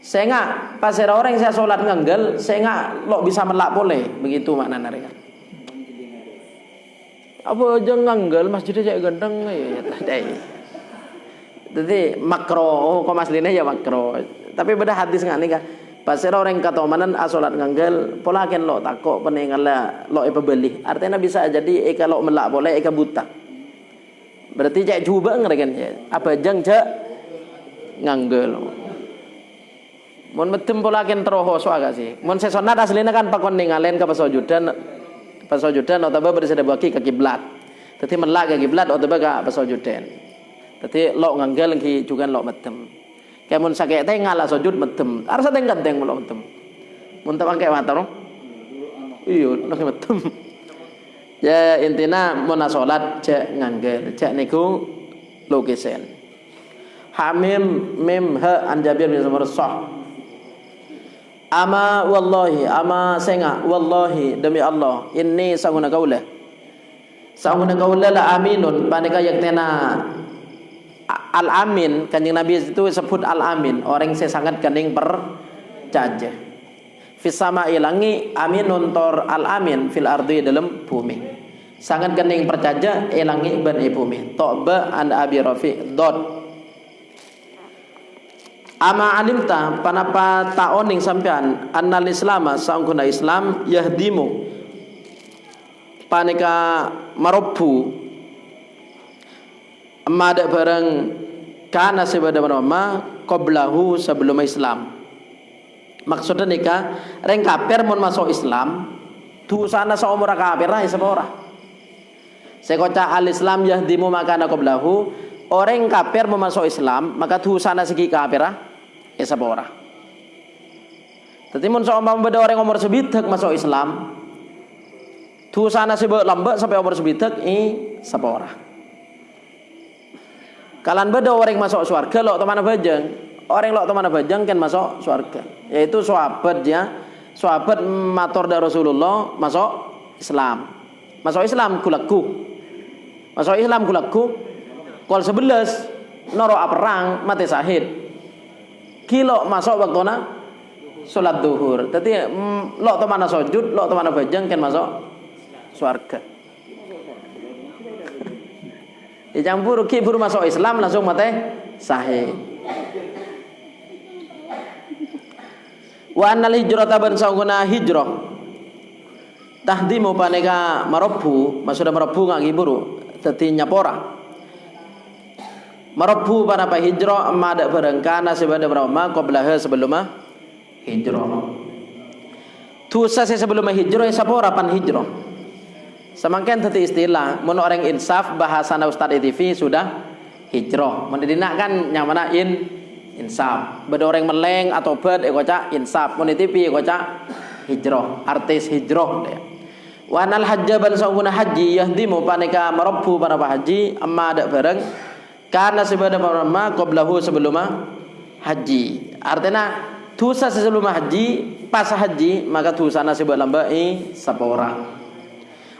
Saya nggak pas ada orang saya sholat nganggel, saya nggak lo bisa melak boleh, begitu makna mereka. Apa aja nganggel masjidnya cek gendeng ya tadi. Jadi makro, kok maslina ya makro. Tapi beda hadis nggak nih kan. Pas ada orang kata manan sholat nganggel, pola kan lo takut peninggalah lo beli. Artinya bisa jadi eka lo melak boleh, eka buta. Berarti cek coba ngerikan ya. Apa jang cek nganggel. Mun medem pola ken troho agak sih. Mun sesonat aslinya kan pakon ningalen ke pasojudan atau berseda baki ke kiblat. Dadi melak ke kiblat atau ke pasojudan. Dadi lo nganggel ki juga lo medem. Kayak mun sakit teh ngalah sujud medem. Harus ada ganteng lo medem. Mun tak pakai mata no. Iya, nak medem. Ya intina mun salat cek nganggel, cek niku lukisen. Hamim mim ha an Jabir bin Samurah sah. Ama wallahi ama senga wallahi demi Allah inni sanguna kaula la aminun panika yaktena al amin kanjeng Nabi itu sebut al amin orang yang sangat kening percaya fis sama ilangi aminun tor al amin fil ardi dalam bumi sangat kening percaya ilangi ban bumi toba an abi rafi dot ama alimta panapa taoning sampean annal islama saungkuna Islam yahdimu panika marobbu amma ada barang kana sebada nama qablahu sebelum Islam maksudnya nikah reng kafir mun masuk Islam dosana saumur kafir ra sepora sekoca al Islam yahdimu makana qablahu orang kafir mau masuk Islam maka dosana segi kafirah sepora. Tapi mun seumpama beda orang umur sebidak masuk Islam dosana sebab lambat sampai umur sebidak sepora. Kalan beda orang masuk surga lo teman bajeng Orang lok temana bajang kan masuk surga. Yaitu sahabat ya. Sahabat matur dari Rasulullah masuk Islam. Masuk Islam kulaku. Masuk Islam kulaku. Kol 11 noro perang mati syahid. Kilo masuk waktuna salat duhur. Dadi lok temana sujud, lok temana bajang kan masuk surga. Dicampur kibur masuk Islam langsung mati sahih. Wa annal hijrata ban saunguna hijrah. Tahdimu paneka marabbu, maksudna marabbu ngagi buru, dadi nyapora. Marabbu panapa hijrah amma ada barangkana sebada berapa qablaha sebelum hijrah. Tusa sebelum hijrah sapora pan hijrah. Semangken tadi istilah mun orang insaf bahasana Ustaz TV sudah hijrah. Mun didinakan yang mana insaf. Beda orang meleng atau bed ekoca insaf. Mun TV ekoca hijrah, artis hijrah ya. Wa anal hajja ban saunguna haji yahdimu paneka marabbu panapa haji amma ada bareng karena sebada pertama qablahu sebelum haji. Artinya dosa sebelum haji pas haji maka dosana sebab lambai sapora.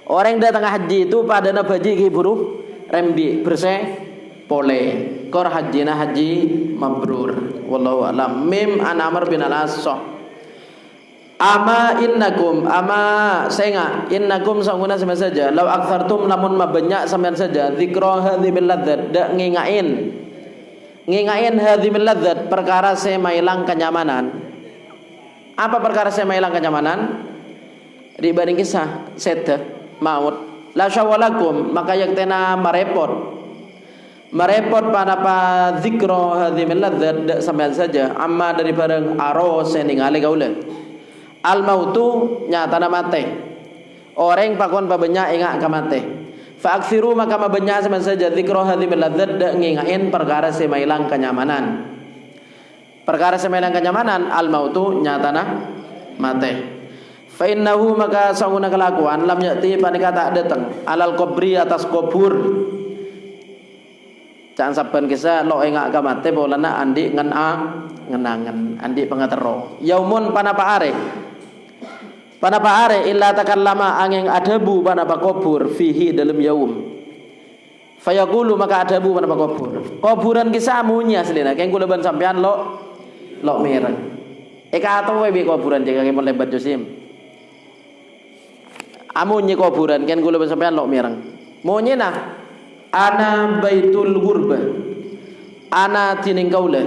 Orang yang datang haji itu pada nabaji kiburu rembi bersih pole kor hajina haji mabrur wallahu alam. Mim an Amr bin al-As. Ama innakum ama senga innakum sanguna sama saja law aktsartum lamun mabanyak sampean saja dzikra hadzimil ladzat dak ngingain hadzimil ladzat perkara semailang kenyamanan. Apa perkara semailang kenyamanan? Dibanding kisah sedek maut la syawalakum maka yaktena marepot panapa dzikra hadzimil ladzat sampean saja amma dari bareng aro seningali kaula al mautu nyatana mate orang pakon pabenya ingat ka mate fa aksiru maka mabenya sampean saja dzikra hadzimil ladzat ngingain perkara semailang kenyamanan al mautu nyatana mate. Fa innahu maka saunguna kelakuan lam yati panika tak datang alal kubri atas kubur. Jangan saben kisah lo engak ka mate bolana andi ngenangan andi pangatero. Yaumun panapa are illa takallama angin adabu panapa kubur fihi dalam yaum. Fayaqulu maka adabu panapa kubur. Kuburan kisah amunya selina keng kula ban sampean lo mereng. Eka atau we kuburan jaga kemon lebat josim. Amunnya kuburan kan kula sampean lok mireng. Monye nah ana baitul ghurba. Ana tining kaula.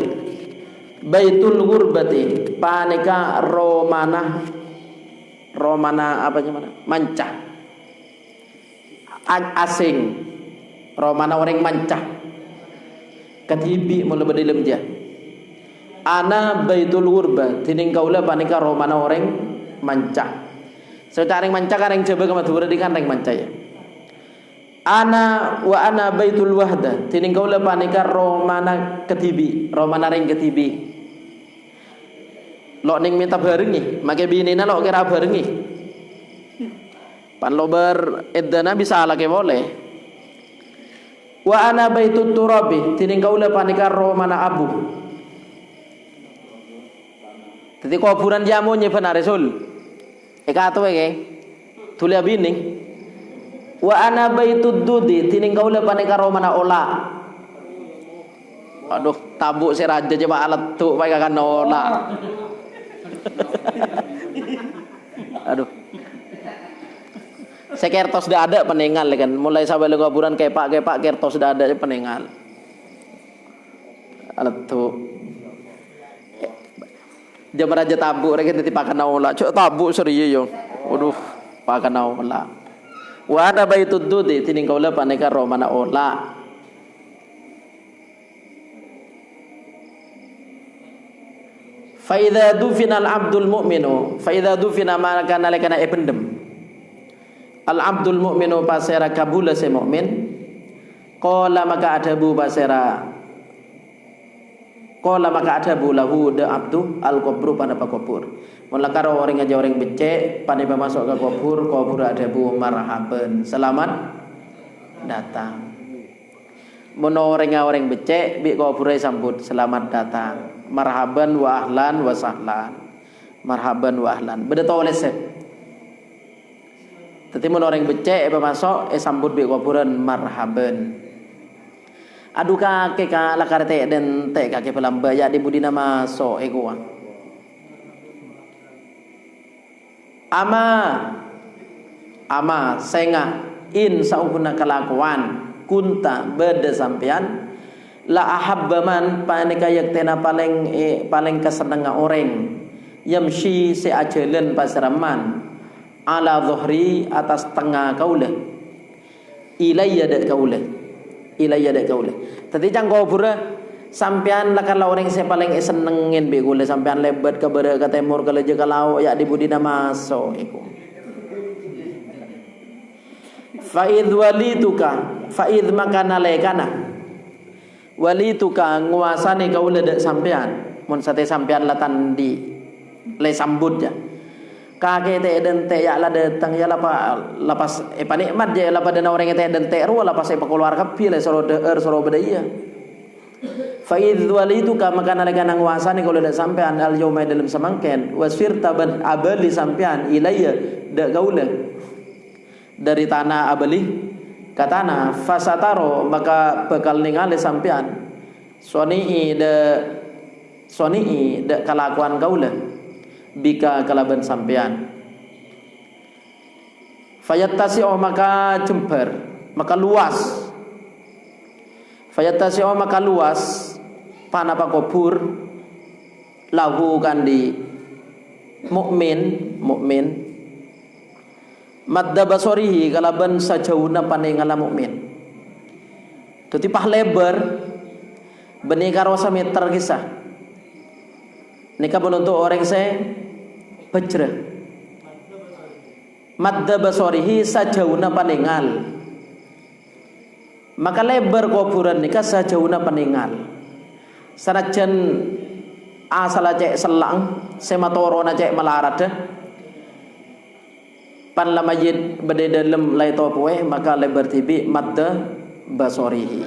Baitul ghurbati paneka romana apa namanya? Manca. Asing. Romana orang manca. Katibi mula badilem dia. Ana baitul ghurba tining kaula paneka romana orang manca. Sekarang manca kareng coba kama dhuwur dikan reng manca ya. Ana baitul wahda tining kaula panika romana ketibi, romana reng ketibi. Lo ning minta barengi, make binina lo kira barengi. Pan lo ber edana bisa lagi boleh. Wa ana baitut turabi tining kaula panika romana abu. Dadi kuburan jamu nyepen Rasul. Eka atuh ge tulia bining wa ana baitud dudi tining kaula paneka romana ola. Aduh tabuk si raja coba alat tuh pakai kan ola. Aduh sekertos sudah ada penengal kan mulai sampai kuburan kepak kertos sudah ada penengal alat tuh jam raja tabu rek nanti pakan naula cok tabu serius yo waduh pakan naula wa ada baitud dudi tining kaula paneka romana ola. Fa idza dufina al abdul mu'minu fa idza dufina maka nalekana ependem al abdul mu'minu pasera kabula se mukmin qala maka adabu pasera Qala maka adabu lahu da abdu al kubru pada kubur. Mulakar orang aja orang becek pada masuk ke kubur adabu marhaban selamat datang. Mun orang becek bi kubur sambut selamat datang. marhaban wa ahlan wa sahlan. Marhaban wa ahlan. Beda toleh se. Tetapi mun orang becek masuk sambut bi kuburan marhaban. Adu kake ka lakarte den te kake pelamba ya di budina masuk ego. Ama senga in saupuna kelakuan kunta beda sampean la ahabbaman panika yaktena paling kesenenga orang yamshi se ajalan pasraman ala dhuhri atas tengah kaula ilayya dak kaula tadi cang kubur sampean lakala orang se paling senengin be kula sampean lebat ke bare ke timur ke leje ke laut ya di budina maso iku faid walituka faid makana lekana walituka nguasane kaula dak sampean mun sate sampean latan di le sambut ya kake te den te ya la datang ya lapas panikmat je la pada orang te den te ru lapas keluar kapi le soro bedaya fa idz walituka makana lekana nguasane kaula dak sampean al yauma dalam samangken wasfirta ban abali sampean ilayya dak kaula dari tanah abali katana fasataro maka bakal ningali sampean soni'i de kelakuan kaula bika kalaban sampean fayattasi'u maka jembar maka luas fayattasi'u maka luas panapa kubur lahu kandi mukmin madda basorihi kalaban sajauhna paningala mukmin dadi pah lebar benih karo meter kisah nika penuntuk orang se bajra madda basorihi sajauna paningal maka lebar kuburan nika sajauna paningal sanajan asal cek selang sematorona cek melarat pan lamayid bade dalam lai topoe maka lebar tibi madda basorihi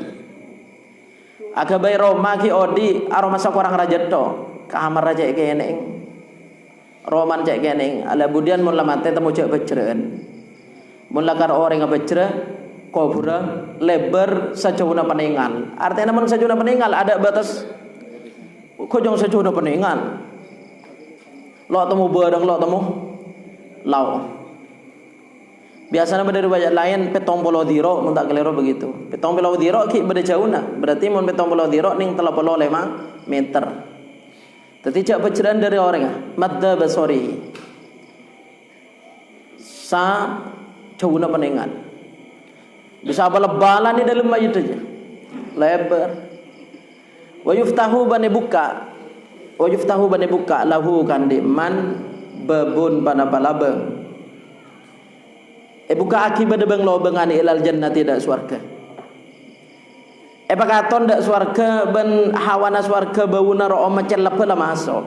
agabai Roma ki odi aroma sakurang raja to kamar raja keneng roman cek keneng ala budian mun lamate temu cek bejreen mun lakar orang bejre kubura lebar sajauna paningal artinya mun sajauna paningal ada batas kojong sajauna paningal lo temu bareng lo temu lau biasanya pada riwayat lain 70 diro mun tak kelero begitu 70 diro ki beda jauna berarti mun 70 diro ning 35 meter tadi cak bejreen dari orang madda basori sa jauna paningal bisa apa lebalan di dalam mayit aja lebar wa yuftahu bani buka lahu kandi man babun panapalabang buka akibat bang lobengan ilal jannah tidak surga pakaton dak surga ben hawana surga bauna ro macen lepela masuk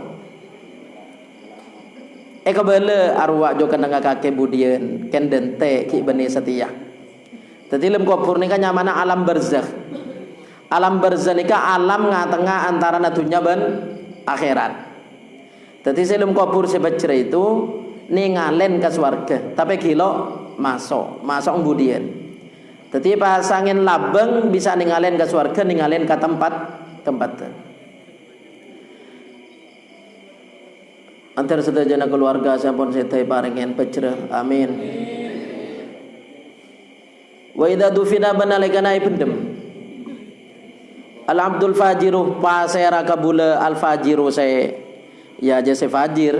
kabele arwah jo kanang kake budian ken dente ki bani setia dadi lem kubur nika nyamana alam barzakh nika alam ngatengah antara dunya ben akhirat dadi selem kubur sebajra itu ningalen ke surga tapi gilo masuk budian dadi pasangin labeng bisa ningalen ke surga ningalen ke tempat antar sedajana keluarga sampun setai paringen pejreh amin wa idza dufina banalekana pendem al abdul fajiru pasera kabula al fajiru saya ya jase fajir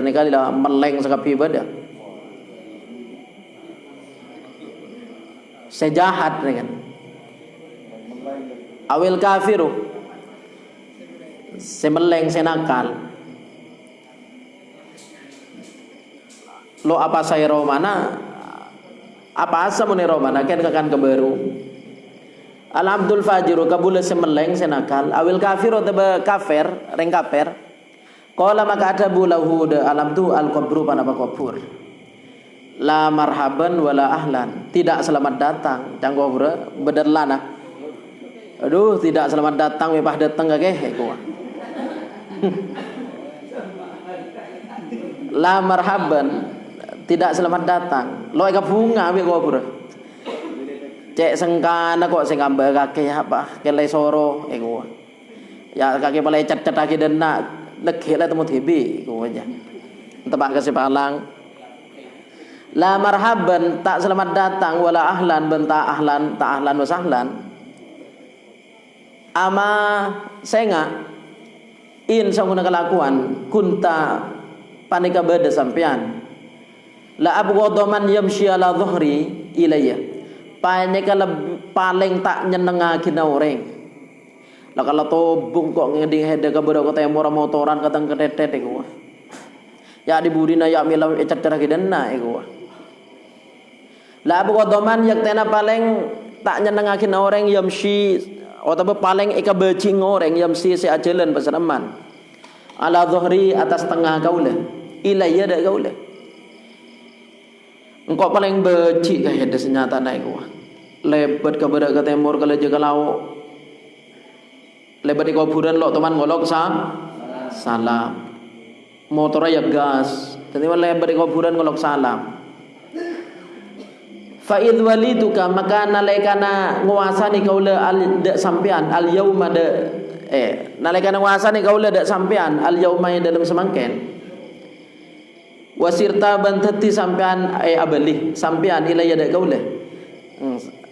ni kali lah meleng sakapi ibadah sejahat kan awil kafiru semeleng senakal lo apa saya romana apa asa muni romana ken kakan kebaru al abdul fajiru kabula semeleng senakal awil kafiru tebe kafir reng kafir qala maka ada bulahu alam tu al qabru panapa kubur la marhaban wala ahlan tidak selamat datang cang kubur bederlana aduh tidak selamat datang mepah datang gage ku La marhaban, tidak selamat datang. Lo eka bunga ambil kubur. Cek sengkana kok sing ambek kaki apa? Kelai soro iku. Ya kaki palai cat-cat kaki dena legi lah temu tibi iku aja. Tebak kasih palang. La marhaban, tak selamat datang, wala ahlan benta ahlan, tak ahlan wa sahlan. Ama senga in sanguna kelakuan kunta panika beda sampean. La abghadha man yamshi ala dhuhri ilayya. Panika paling tak nyenengake orang. Lah kalau tobung kok ngeding hede ka beda kota motoran katang ketetet iku. Ya dibudina ya mila ecat-cat kidena iku. La abghadha man yaktena paling tak nyenengake orang yamshi atau paling ika becing orang yamshi se ajalan pasareman. Ala dhuhri atas tengah kaula. Ilayya dak kaula. Engkau paling becik kah ada senjata naik wah. Lebat ke barat ke timur ke leje ke laut. Lebat di kuburan lo teman ngolok salam. Motornya ya gas. Jadi lebat di kuburan ngolok salam. Fa'id walituka maka nalaikana nguasani kaula al dak sampean al yauma nalaikana nguasani kaula dak sampean al yauma dalam semangken. Wasirta bantati sampean abali sampean ilayya dak kaula.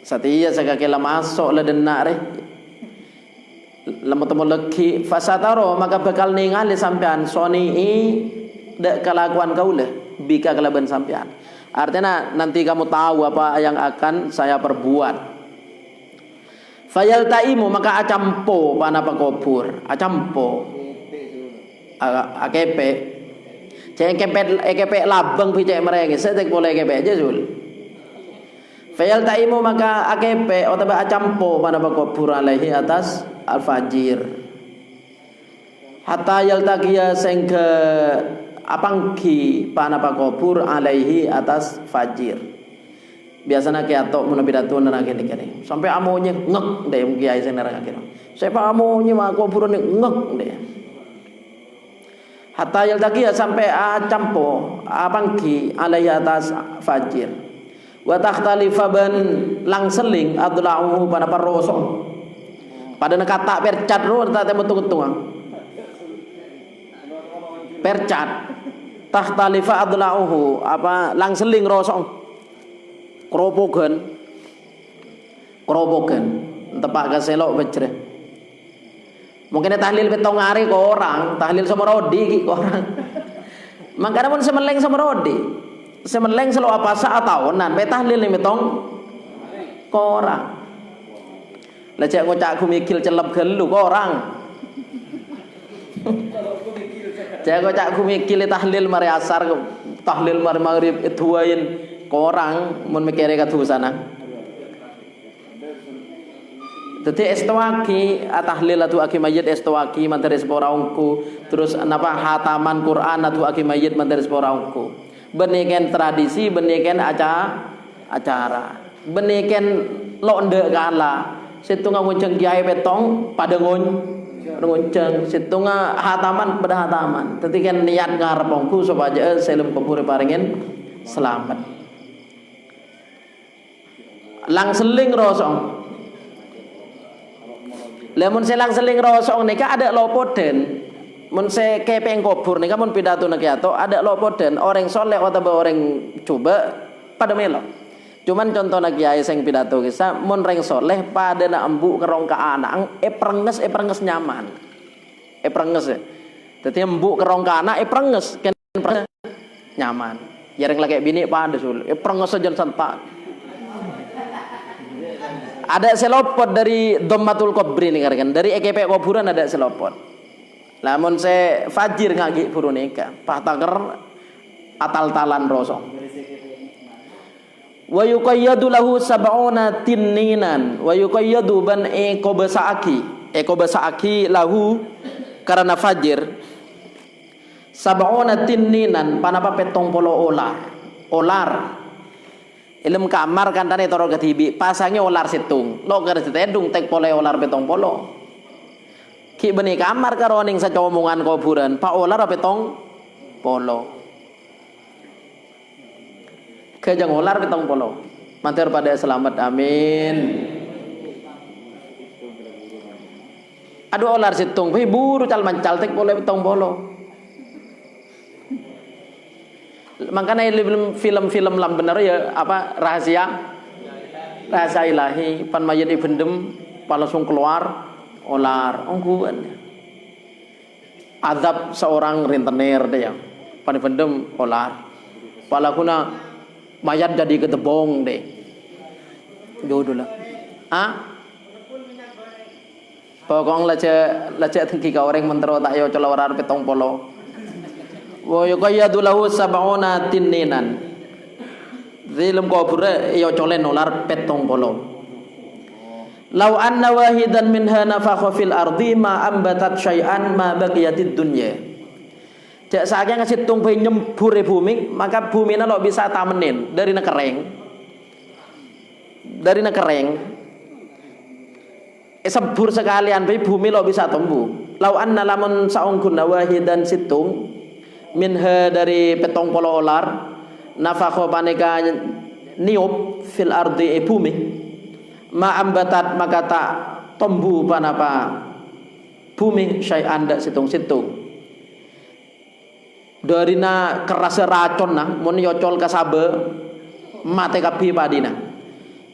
Satiya sakakela masuk la denak re. Lama temu leki fasataro maka bakal ningali sampean soni dak kelakuan kaula bika kelaban sampean. Artinya nanti kamu tahu apa yang akan saya perbuat. Fayal taimu maka acampo panapa kubur acampo akepe. Cek kepek labang picek mereka, saya tak boleh kepek aja sul. Fayal taimu maka akepe atau acampo pada kubur alaihi atas al fajir. Hatta yal takia sengke apangki pada kubur alaihi atas fajir. Biasanya kiatok menabidatun dan akhir-akhir. Sampai amonya ngek deh mungkin ayah saya akhir. Siapa amonya mak kuburan ngek deh. Hatta yaltaqiya sampai acampo apangki alai atas fajir. Wa takhtalifa ban langseling adla'uhu pada parosong. Pada nekata percat ro tak betul-betul. Percat takhtalifa adla'uhu apa langseling rosong. Kropogan. Tepak kaselok becre. Mungkin tahlil betong hari ke orang, tahlil sama rodi ke orang. Makanya pun semeleng sama rodi, semeleng selalu apa saat tahunan, tahlil ni betong ke orang. Lecek ngocak aku mikil celap gelu ke orang. Cek ngocak aku mikil tahlil mari asar, tahlil mari maghrib ituain ke orang, mun mikir ke tu sana. Jadi estawaki tahlil atau aki mayit estawaki manteris poraungku terus napa hataman Quran atau aki mayit manteris poraungku beniken tradisi beniken acara beniken londe kala situnga ngunceng kiai petong pada ngunceng situnga hataman pada hataman tapi kan niat ngarepongku supaya selem kubur paringin selamat langseling rosong. Lamun selang seling rosong nika ada lopoden. Mun se kepeng kubur nika mun pidato nek ato ada lopoden orang soleh atau orang coba pada melo. Cuman contoh nak kiai sing pidato kisah mun reng soleh pada nak embu kerong ka anak prenges nyaman. Prenges ya. Dadi embu kerong ka anak prenges ken nyaman. Ya reng lagi bini pada sul. Prenges aja santak. Ada selopot dari Dhammatul Qabri nih kan dari EKP kuburan ada selopot. Lamun se fajir ngagi purunika pataker atal-talan rosong. Wa yuqayyadu lahu sab'una tinninan wa yuqayyadu ban ekobasaaki lahu karena fajir sab'una tinninan panapa petong polo olar ilmu kamar kan tadi toro ketibi pasangnya olar situng lo kerja tedung tek pole olar petong polo Ki beni kamar karo ning sacomongan kuburan, Pak Olar apa tong polo. Kejang olar petong polo. Matur pada selamat amin. Aduh olar situng pi buru cal mancal tek boleh petong polo. Makanya film-film lam bener ya apa rahasia ilahi pan mayat ibendem langsung keluar olar ongguan azab seorang rentenir deh ya pan ibendem olar palakuna mayat jadi ketebong deh jodoh lah pokong lace tengki ka orang mentero tak yo colorar petong polo wa yuqayyadu lahu sab'una tinninan zilum kubur yo colen olar petong polo. Lau anna wahidan minha nafakha fil ardi ma ambatat syai'an ma baqiyatid dunya. Cek saking ngasitung bae nyembure bumi, maka bumina lo bisa tamenin dari nekering. Dari nekering. Sebur sekalian bae bumi lo bisa tumbuh. Lau anna lamun saungkun wahidan situng minha dari petong polo olar nafakha paneka niup fil ardi bumi. Ma ambatat maka tak tumbuh panapa bumi syai'an dak situng-situng darina kerasa racun nah mun yocol kasabe mate kapi padina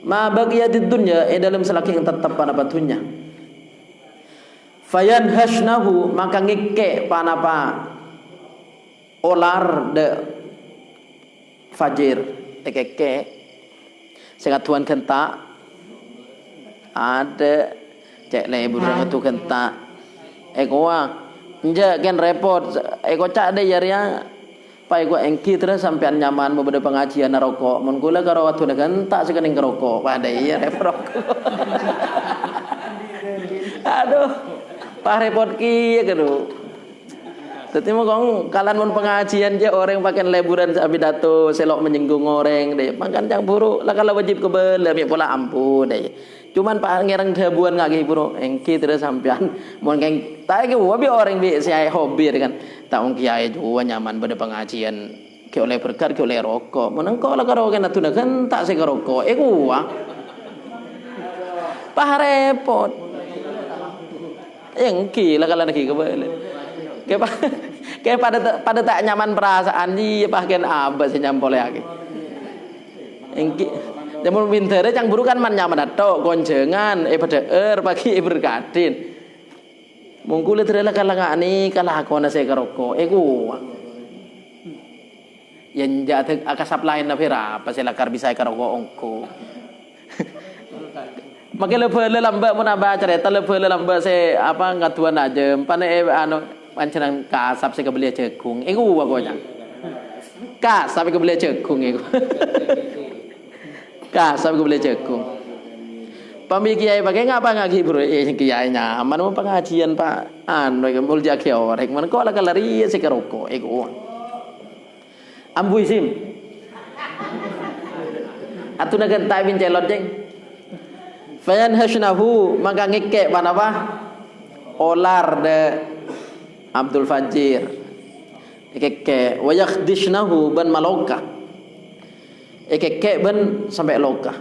ma baqiyatid dunya dalam selaking tetep panapa dunya fayan hasnahu maka ngike panapa olar de fajir tekeke sing tuan kentak ada cek lebu dengan tu kentak ekoa nja ken repot eko cak de yaria pa eko engki terus sampean nyaman membeda pengajian rokok mun kula karo watu kentak sekening rokok pada iya repot aduh pa repot ki gitu dadi mong kalan mun pengajian je orang pakai leburan sabidato selok menyinggung orang deh makan cang buruk lah kalau wajib kebel mi pola ampun deh cuman pak ngereng dabuan ngaki bro engki terus sampean mun keng tak ke wabi orang bi saya hobi kan taung kiai juga nyaman pada pengajian ke oleh berkar ke oleh rokok mun engko lah karo kena tuna kan tak se rokok gua pak repot engki lah kalau lagi kebel kayak pada tak nyaman perasaan dia pakai apa sih nyampol lagi engki jamun winter cang buru kan man nyaman dato gonjengan pada pagi berkatin mungkul terela kalah ngani kalah aku nasi keroko gua yang jatuh akasap lain na pira apa sih lakar bisa keroko ongko makin lebih lambat mau nambah cerita lebih lambat saya apa ngatuan aja pane anu pancenang kasap sih kebeli jagung gua gonya kasap kebeli jagung kasap kebeli jagung pami kiai pakai ngapa ngagi bro kiai nyaman mau pengajian pak anu kembul jaki orang mana kok lah lari sih keroko gua ambu isim atu nagan taibin celot jeng fayan hasnahu maka ngike panapa olar de Abdul Fajir ekeke wayakhdishnahu ban maloka ekeke ban sampai loka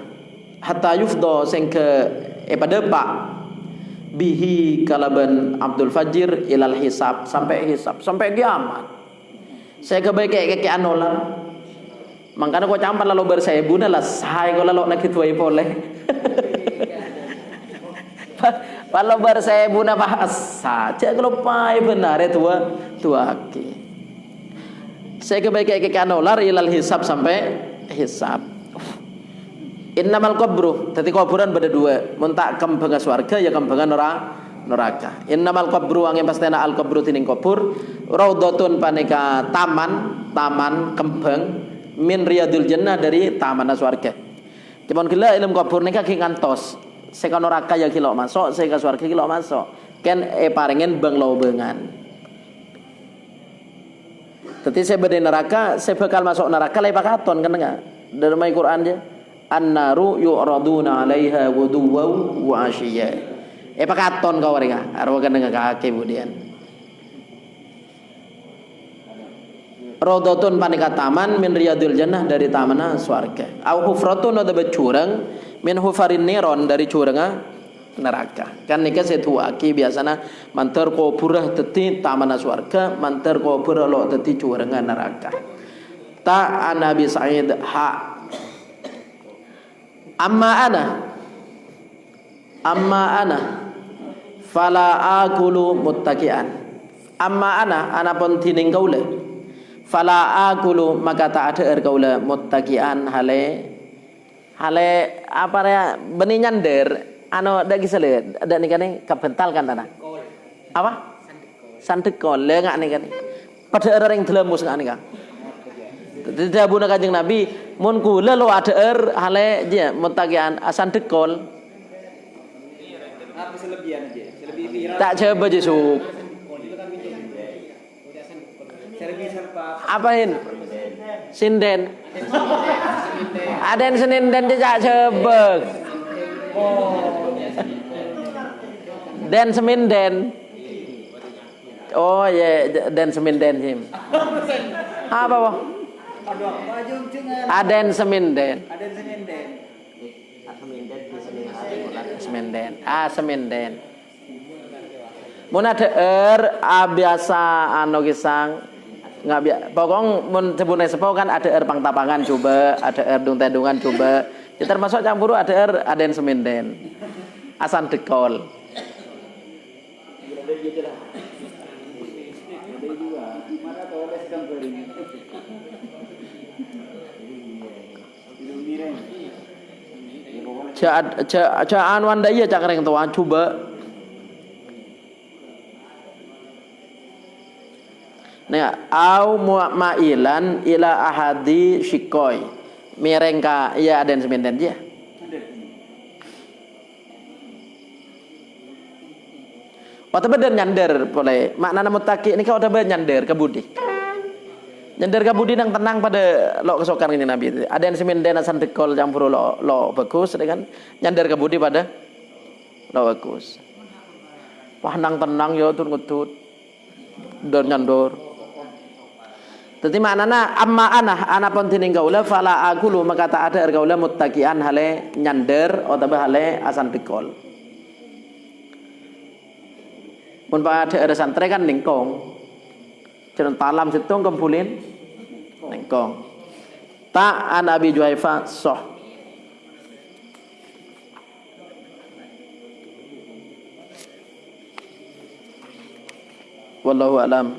hatta yufdo sing ke pada pak bihi kalaban Abdul Fajir ilal hisab sampai kiamat saya kebaik ekeke anolan makanya kau campur lalu bersebuna lah saya kau lalu nakituai boleh kalau bersebuna bahasa cek kalau pai benar itu aki saya kebaik anolar ilal hisab sampai hisab innamal qabru tadi kuburan beda dua muntak kembangan swarga ya kembangan neraka innamal qabru angin pastena al qabru tining kubur raudhatun paneka taman kembang min riyadul jannah dari taman swarga cuman gila ilmu kubur nika ki ngantos seka neraka ya kilo masuk seka swarga kilo masuk ken paringen bang laubengan tadi saya beda neraka saya bakal masuk neraka lai pakaton kan enggak dari Quran aja an-naru yu'raduna 'alaiha ghuduwan wa 'ashiyya pakaton kau mereka arwakan dengan kaki kemudian Rodotun panika taman min riyadil jannah dari taman swarga. Au hufratun ada becurang min hufarin niron dari curanga neraka. Kan nika setuaki biasana mantar ko purah teti taman swarga, mantar ko purah lo teti curanga neraka. Ta Nabi Sa'id ha amma ana fala akulu muttaqian. Amma ana pun tining kaule fala akulu maka tak ada kaula muttaqian hale apa ya benih nyander anu dak gisale dak nikane kabental kan tanah apa sandekol le ngak nikane pada ring delemus ngak nika didabuna Kanjeng Nabi mun kula lo ada hale dia muttaqian sandekol apa selebihan aja selebih viral tak coba jesuk apain sinden aden seninden jejak sebeg den seminden oh ya den seminden sim apa boh aden seminden seminden mun ada biasa anu gisang nggak biasa pokong mun sebune sepo kan ada pang tapangan coba ada dung tendungan coba ya termasuk campur ada aden seminden asan dekol Caan wanda iya cakreng tua coba. Nah, au mu'mailan ila ahadi shikoi. Merengka iya aden semenden dia. Wata badan nyander boleh. Makna muttaqi ini kau ada badan nyander kebudi. Nyander kebudi nang tenang pada lo kesokan ini Nabi. Aden semenden asan dekol campur lo bagus kan. Nyander kebudi pada lo bagus. Wah nang tenang yo tur ngutut. Dan nyandor. Tadi maknana amma ana pun tining gaula fala aqulu maka tak ada gaula muttaqian hale nyander atau hale asan dekol. Mun pada santri kan ningkong. Jangan talam situng kempulin ningkong. Ta an Abi Juhaifa sah. Wallahu alam.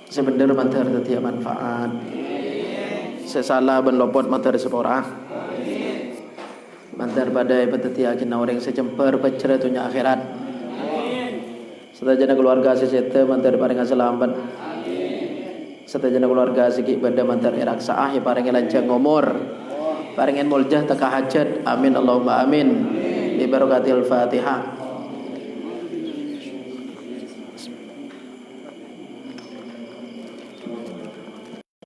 Sebenar mantar tetiak manfaat. Sesalah ben lopot mantar sepora. Mantar badai petetiak kina orang secemper pecretunya akhirat. Setajana keluarga sesete mantar paring selamat. Setajana keluarga sikit pada mantar irak saah paring lanjang umur. Paringin muljah teka hajat. Amin Allahumma amin. Bi barakatil Fatihah.